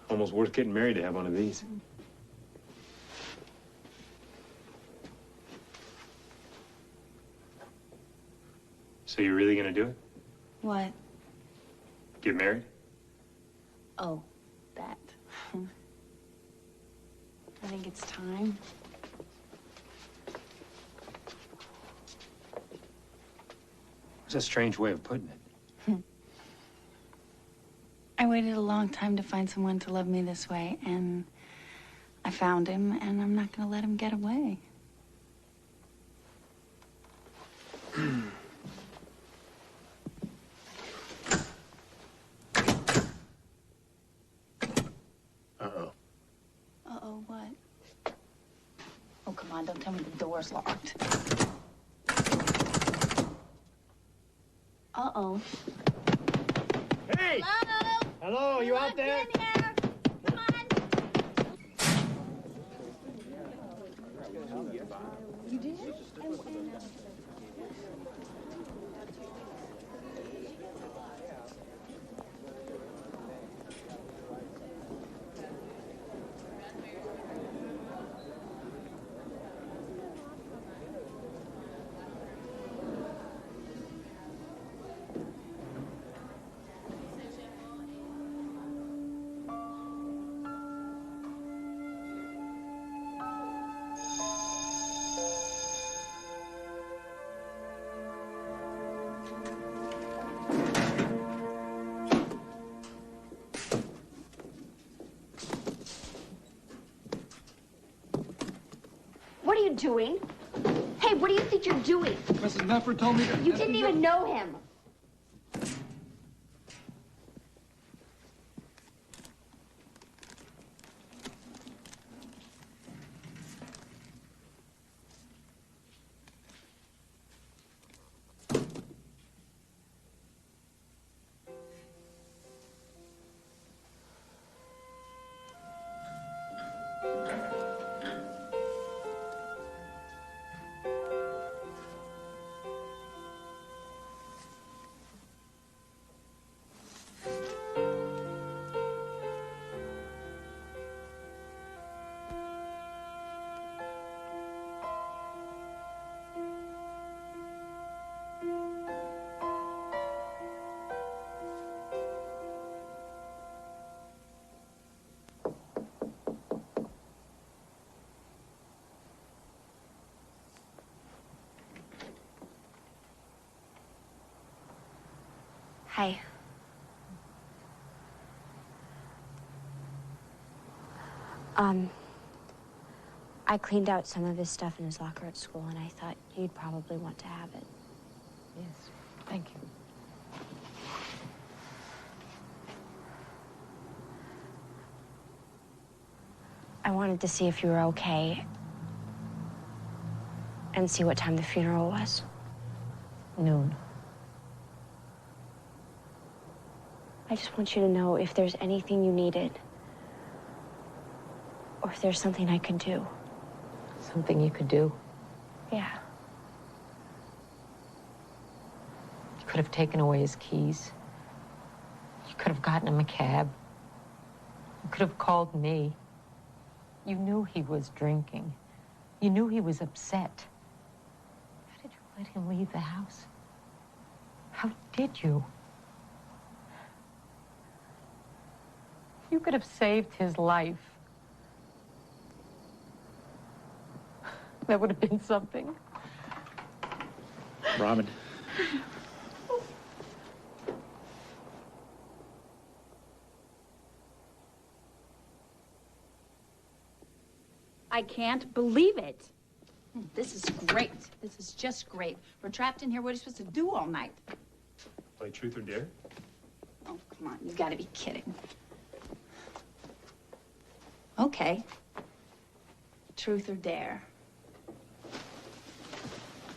Almost worth getting married to have one of these. So you're really gonna do it? What? Get married? Oh, that. I think it's time. It's a strange way of putting it. I waited a long time to find someone to love me this way, and I found him, and I'm not gonna let him get away. Uh-oh. Uh-oh, what? Oh, come on, don't tell me the door's locked. Uh-oh. Hey! Hello? Hello, you out there? Come on. You did? What are you doing? Hey, what do you think you're doing? Mrs. Neffer told me that... You didn't even know him. Hi. I cleaned out some of his stuff in his locker at school, and I thought you'd probably want to have it. Yes, thank you. I wanted to see if you were okay and see what time the funeral was. Noon. I just want you to know if there's anything you needed, or if there's something I could do. Something you could do? Yeah. You could have taken away his keys. You could have gotten him a cab. You could have called me. You knew he was drinking. You knew he was upset. How did you let him leave the house? How did you? You could have saved his life. That would have been something. Ramen. I can't believe it. This is great. This is just great. We're trapped in here. What are you supposed to do all night? Play truth or dare? Oh, come on. You've got to be kidding. Okay. Truth or dare?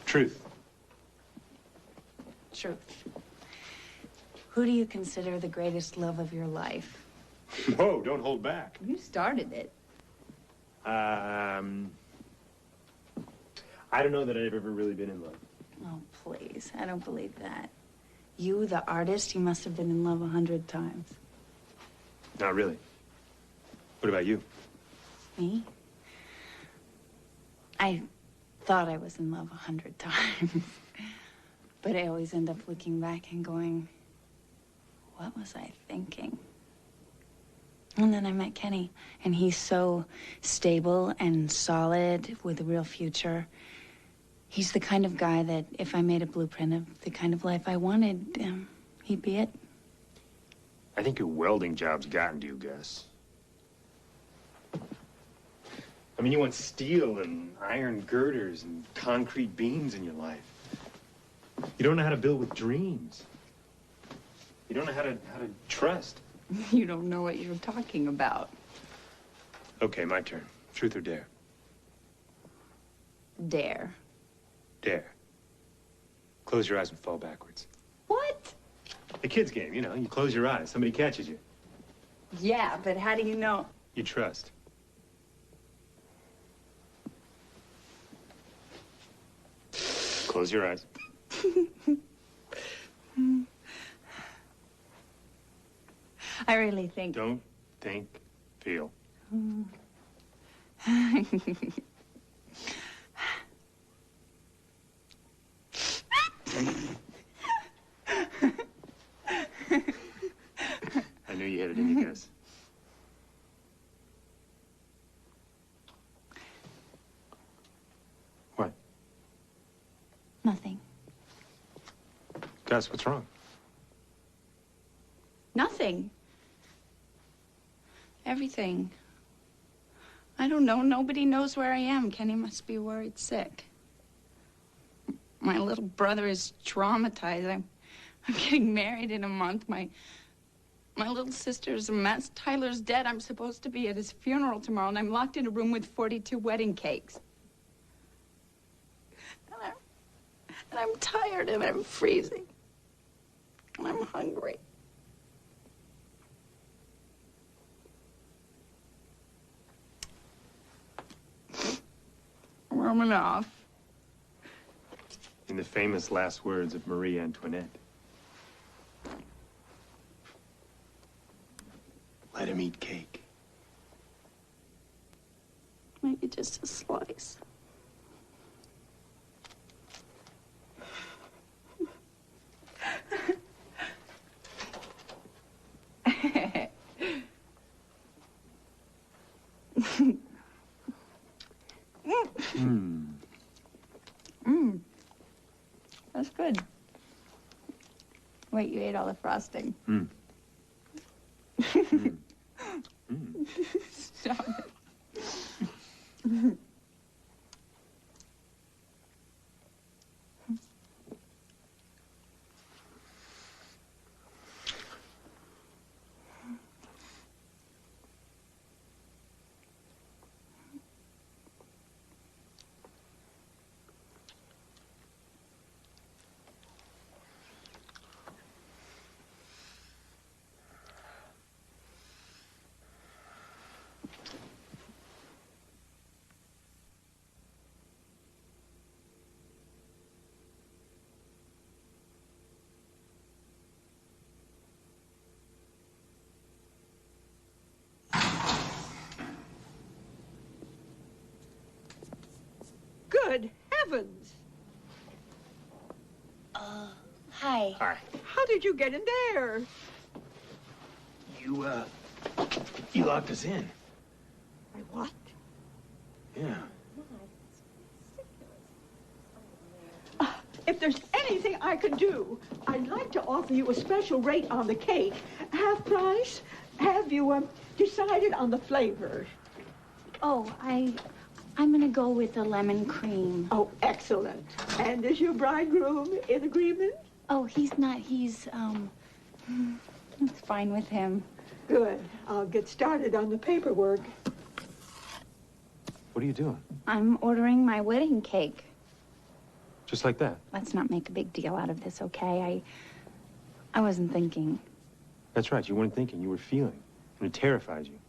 Truth. Truth. Who do you consider the greatest love of your life? Whoa, don't hold back. You started it. I don't know that I've ever really been in love. Oh, please. I don't believe that. You, the artist, you must have been in love 100 times. Not really. What about you? Me? I thought I was in love 100 times. But I always end up looking back and going, what was I thinking? And then I met Kenny, and he's so stable and solid with a real future. He's the kind of guy that if I made a blueprint of the kind of life I wanted, he'd be it. I think your welding job's gotten to you, Gus. I mean, you want steel and iron girders and concrete beams in your life. You don't know how to build with dreams. You don't know how to trust. You don't know what you're talking about. Okay, my turn. Truth or dare? Dare. Dare. Close your eyes and fall backwards. What? The kid's game, you know. You close your eyes. Somebody catches you. Yeah, but how do you know? You trust. Close your eyes. I really think... Don't think, feel. I knew you had it in you, Gus. What? Nothing. Gus, what's wrong? Nothing. Everything. I don't know. Nobody knows where I am. Kenny must be worried sick. My little brother is traumatized. I'm getting married in a month. My little sister's a mess. Tyler's dead. I'm supposed to be at his funeral tomorrow, and I'm locked in a room with 42 wedding cakes. And I'm tired, and I'm freezing. And I'm hungry. coming off. In the famous last words of Marie Antoinette. Let him eat cake. Maybe just a slice. That's good. Wait, you ate all the frosting. Stop it. Good heavens! Hi. Hi. How did you get in there? You locked us in. I what? Yeah. If there's anything I can do, I'd like to offer you a special rate on the cake. Half price. Have you decided on the flavor? Oh, I'm gonna go with the lemon cream. Oh, excellent. And is your bridegroom in agreement? Oh, he's not. He's, it's fine with him. Good. I'll get started on the paperwork. What are you doing? I'm ordering my wedding cake. Just like that? Let's not make a big deal out of this, okay? I wasn't thinking. That's right. You weren't thinking. You were feeling. And it terrifies you.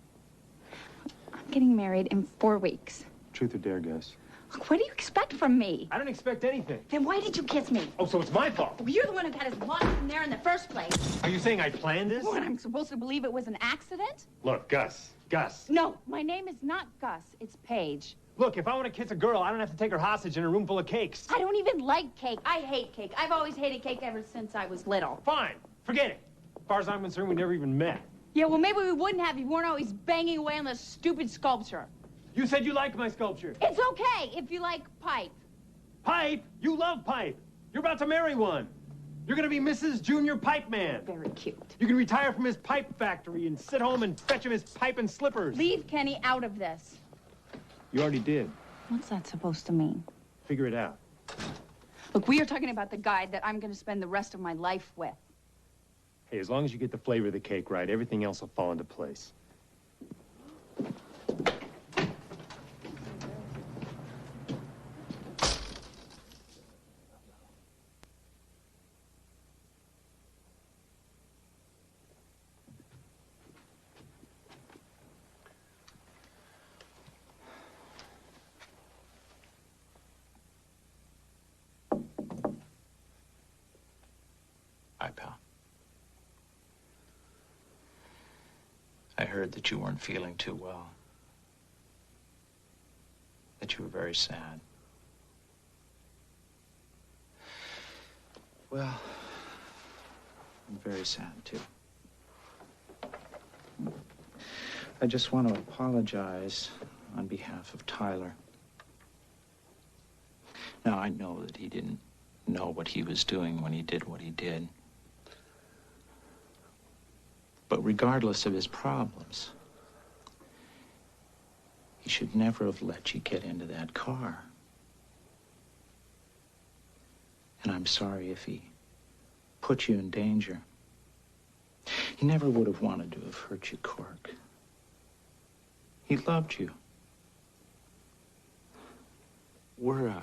I'm getting married in 4 weeks. Truth or dare, Gus? Look, what do you expect from me? I don't expect anything. Then why did you kiss me? Oh, so it's my fault. Well, you're the one who got us locked in there in the first place. Are you saying I planned this? What, I'm supposed to believe it was an accident? Look, Gus. No, my name is not Gus. It's Paige. Look, if I want to kiss a girl, I don't have to take her hostage in a room full of cakes. I don't even like cake. I hate cake. I've always hated cake ever since I was little. Fine. Forget it. As far as I'm concerned, we never even met. Yeah, well, maybe we wouldn't have if you weren't always banging away on the stupid sculpture. You said you liked my sculpture. It's okay if you like pipe. Pipe? You love pipe. You're about to marry one. You're gonna be Mrs. Junior Pipe Man. Very cute. You can retire from his pipe factory and sit home and fetch him his pipe and slippers. Leave Kenny out of this. You already did. What's that supposed to mean? Figure it out. Look, we are talking about the guy that I'm going to spend the rest of my life with. Hey, as long as you get the flavor of the cake right, everything else will fall into place. Hi, pal. I heard that you weren't feeling too well. That you were very sad. Well, I'm very sad, too. I just want to apologize on behalf of Tyler. Now, I know that he didn't know what he was doing when he did what he did. But regardless of his problems, he should never have let you get into that car. And I'm sorry if he put you in danger. He never would have wanted to have hurt you, Cork. He loved you. We're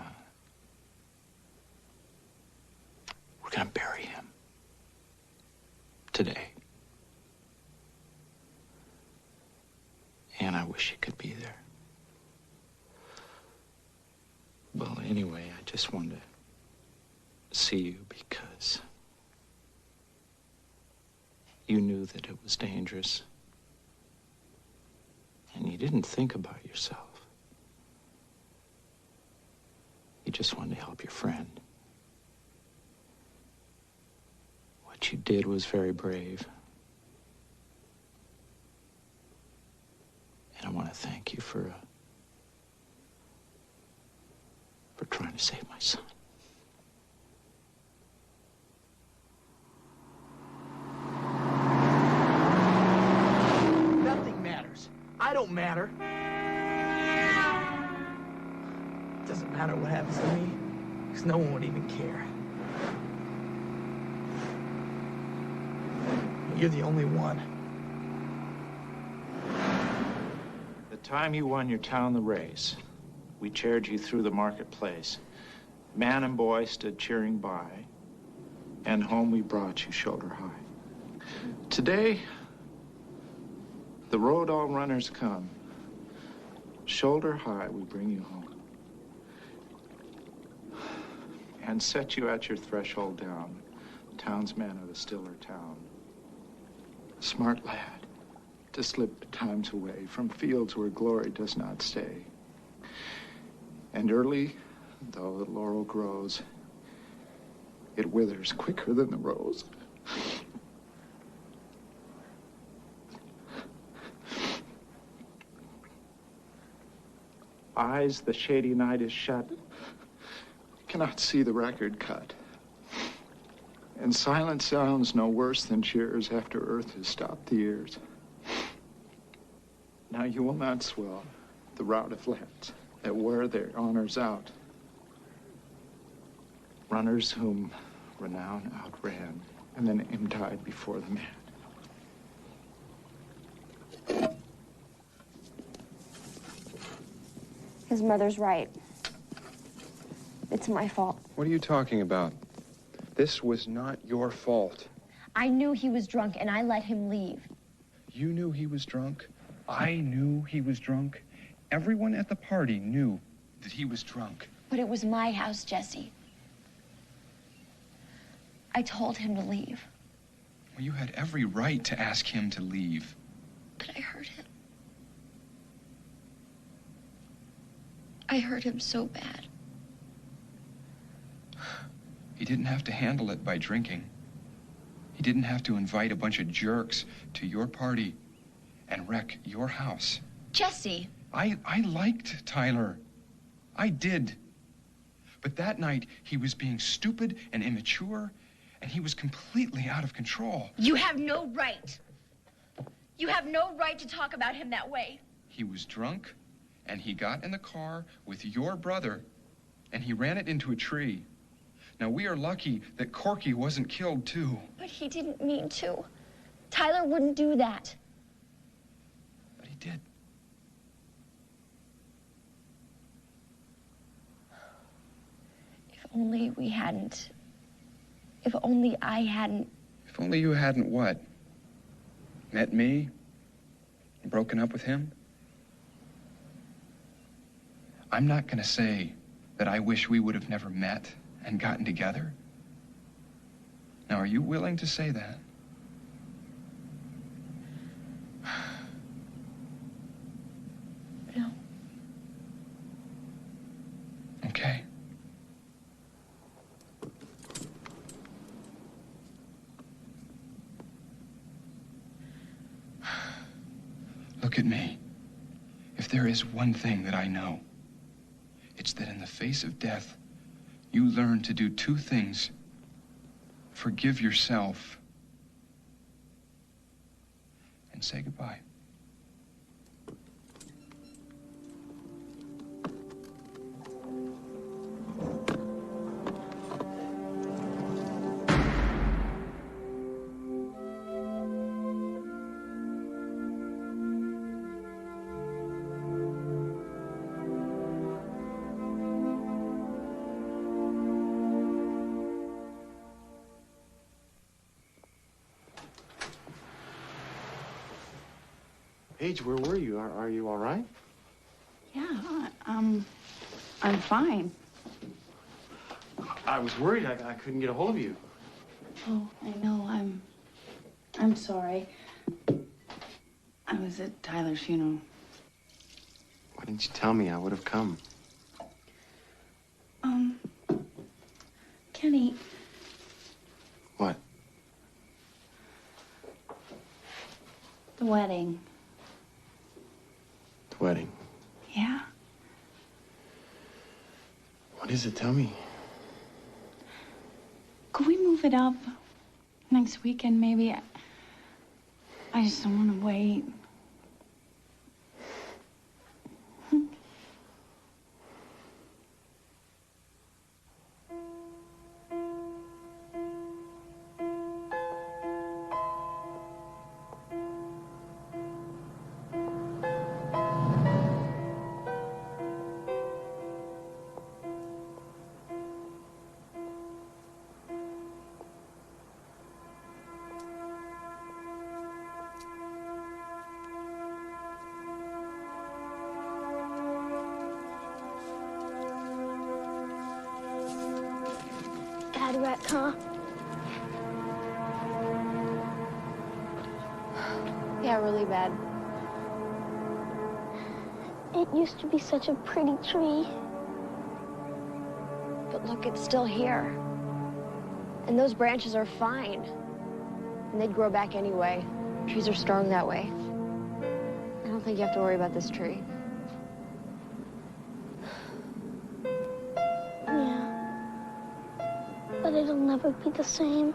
gonna bury him today. And I wish you could be there. Anyway, I just wanted to see you because you knew that it was dangerous. And you didn't think about yourself. You just wanted to help your friend. What you did was very brave. And I want to thank you for trying to save my son. Nothing matters. I don't matter. It doesn't matter what happens to me, because no one would even care. You're the only one. The time you won your town the race, we chaired you through the marketplace. Man and boy stood cheering by, and home we brought you shoulder high. Today, the road all runners come. Shoulder high, we bring you home. And set you at your threshold down, townsman of a stiller town. Smart lad, to slip times away from fields where glory does not stay. And early, though the laurel grows, it withers quicker than the rose. Eyes, the shady night is shut, cannot see the record cut. And silent sounds no worse than cheers after earth has stopped the ears. Now you will not swell the rout of lads that wear their honors out. Runners whom renown outran, and then aim died before the man. His mother's right. It's my fault. What are you talking about? This was not your fault. I knew he was drunk and I let him leave. You knew he was drunk. I knew he was drunk. Everyone at the party knew that he was drunk. But it was my house, Jesse. I told him to leave. Well, you had every right to ask him to leave. But I hurt him. I hurt him so bad. He didn't have to handle it by drinking. He didn't have to invite a bunch of jerks to your party and wreck your house. Jesse! I liked Tyler. I did. But that night, he was being stupid and immature, and he was completely out of control. You have no right. You have no right to talk about him that way. He was drunk, and he got in the car with your brother, and he ran it into a tree. Now, we are lucky that Corky wasn't killed, too. But he didn't mean to. Tyler wouldn't do that. But he did. If only we hadn't. If only I hadn't. If only you hadn't what? Met me? And broken up with him? I'm not gonna say that I wish we would have never met and gotten together. Now, are you willing to say that? No. Okay. Look at me. If there is one thing that I know, it's that in the face of death, you learn to do two things. Forgive yourself and say goodbye. Paige, where were you? Are you all right? Yeah, I'm fine. I was worried I couldn't get a hold of you. Oh, I know. I'm sorry. I was at Tyler's funeral. Why didn't you tell me? I would have come. Kenny, What? the wedding. The wedding. Yeah? What is it? Tell me. Could we move it up next weekend, maybe? I just don't want to wait. Bad wreck, huh? Yeah, really bad. It used to be such a pretty tree. But look, it's still here. And those branches are fine. And they'd grow back anyway. Trees are strong that way. I don't think you have to worry about this tree. Yeah. But it'll never be the same.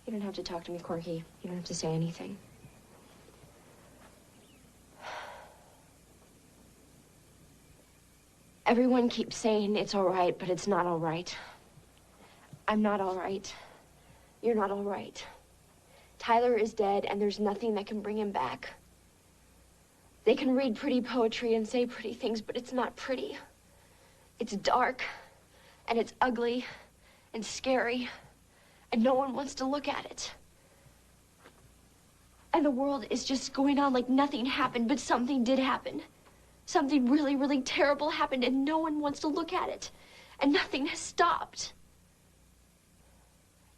You don't have to talk to me, Corky. You don't have to say anything. Everyone keeps saying it's all right, but it's not all right. I'm not all right. You're not all right. Tyler is dead, and there's nothing that can bring him back. They can read pretty poetry and say pretty things, but it's not pretty. It's dark, and it's ugly, and scary, and no one wants to look at it. And the world is just going on like nothing happened, but something did happen. Something really, really terrible happened, and no one wants to look at it. And nothing has stopped.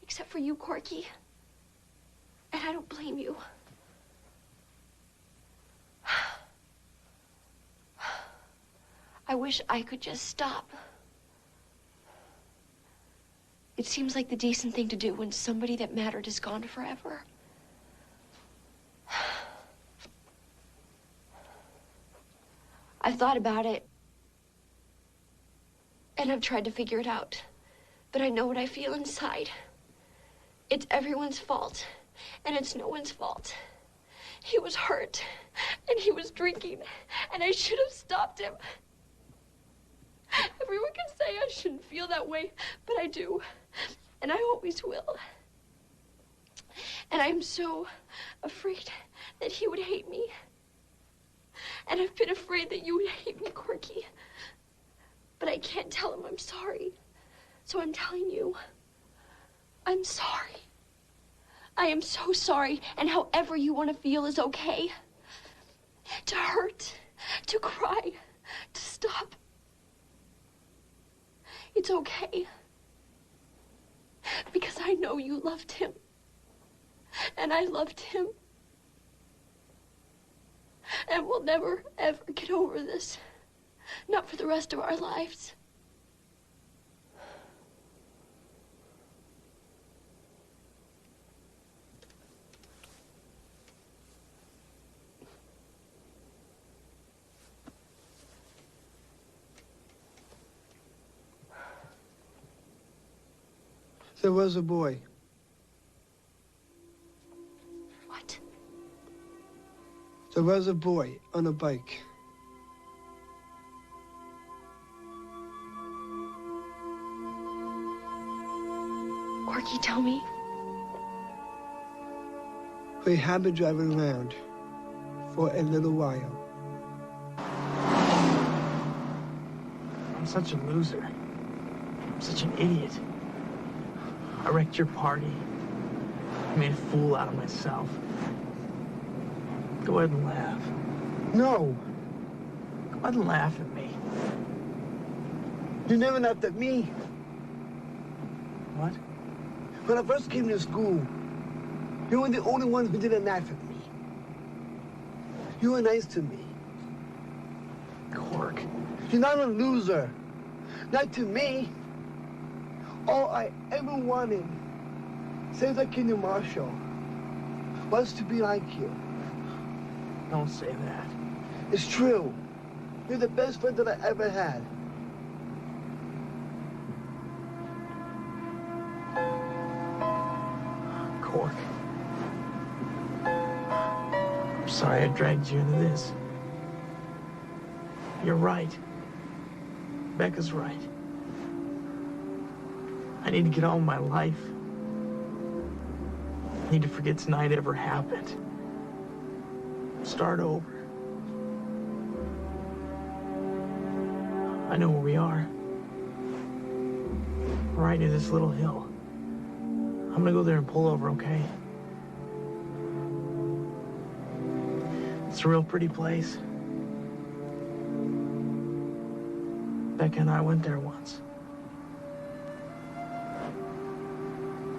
Except for you, Corky. And I don't blame you. I wish I could just stop. It seems like the decent thing to do when somebody that mattered is gone forever. I've thought about it, and I've tried to figure it out, but I know what I feel inside. It's everyone's fault, and it's no one's fault. He was hurt, and he was drinking, and I should have stopped him. Everyone can say I shouldn't feel that way, but I do, and I always will. And I'm so afraid that he would hate me. And I've been afraid that you would hate me, Corky. But I can't tell him I'm sorry. So I'm telling you, I'm sorry. I am so sorry, and however you want to feel is okay. To hurt, to cry, to stop. It's okay. Because I know you loved him. And I loved him. And we'll never, ever get over this. Not for the rest of our lives. There was a boy. There was a boy on a bike. Corky, tell me. We have been driving around for a little while. I'm such a loser. I'm such an idiot. I wrecked your party. I made a fool out of myself. Go ahead and laugh. No. Go ahead and laugh at me. You never laughed at me. What? When I first came to school, you were the only one who didn't laugh at me. You were nice to me. Cork. You're not a loser. Not to me. All I ever wanted, since I came to Marshall, was to be like you. Don't say that. It's true. You're the best friend that I ever had. Cork. I'm sorry I dragged you into this. You're right. Becca's right. I need to get on with my life. I need to forget tonight ever happened. Start over. I know where we are. We're right near this little hill. I'm gonna go there and pull over, okay? It's a real pretty place. Becca and I went there once.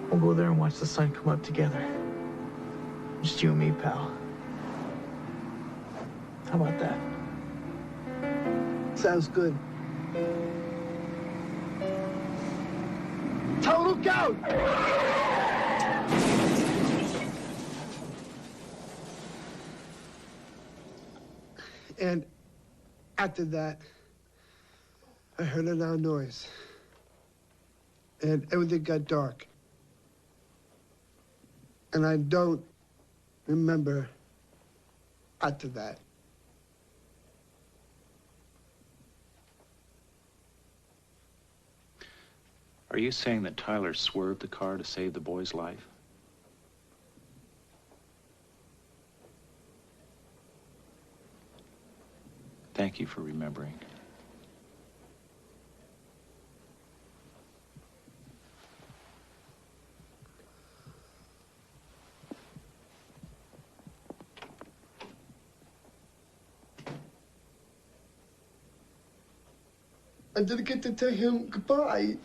We'll go there and watch the sun come up together. Just you and me, pal. How about that? Sounds good. Tell, look out! And after that, I heard a loud noise. And everything got dark. And I don't remember after that. Are you saying that Tyler swerved the car to save the boy's life? Thank you for remembering. I didn't get to tell him goodbye.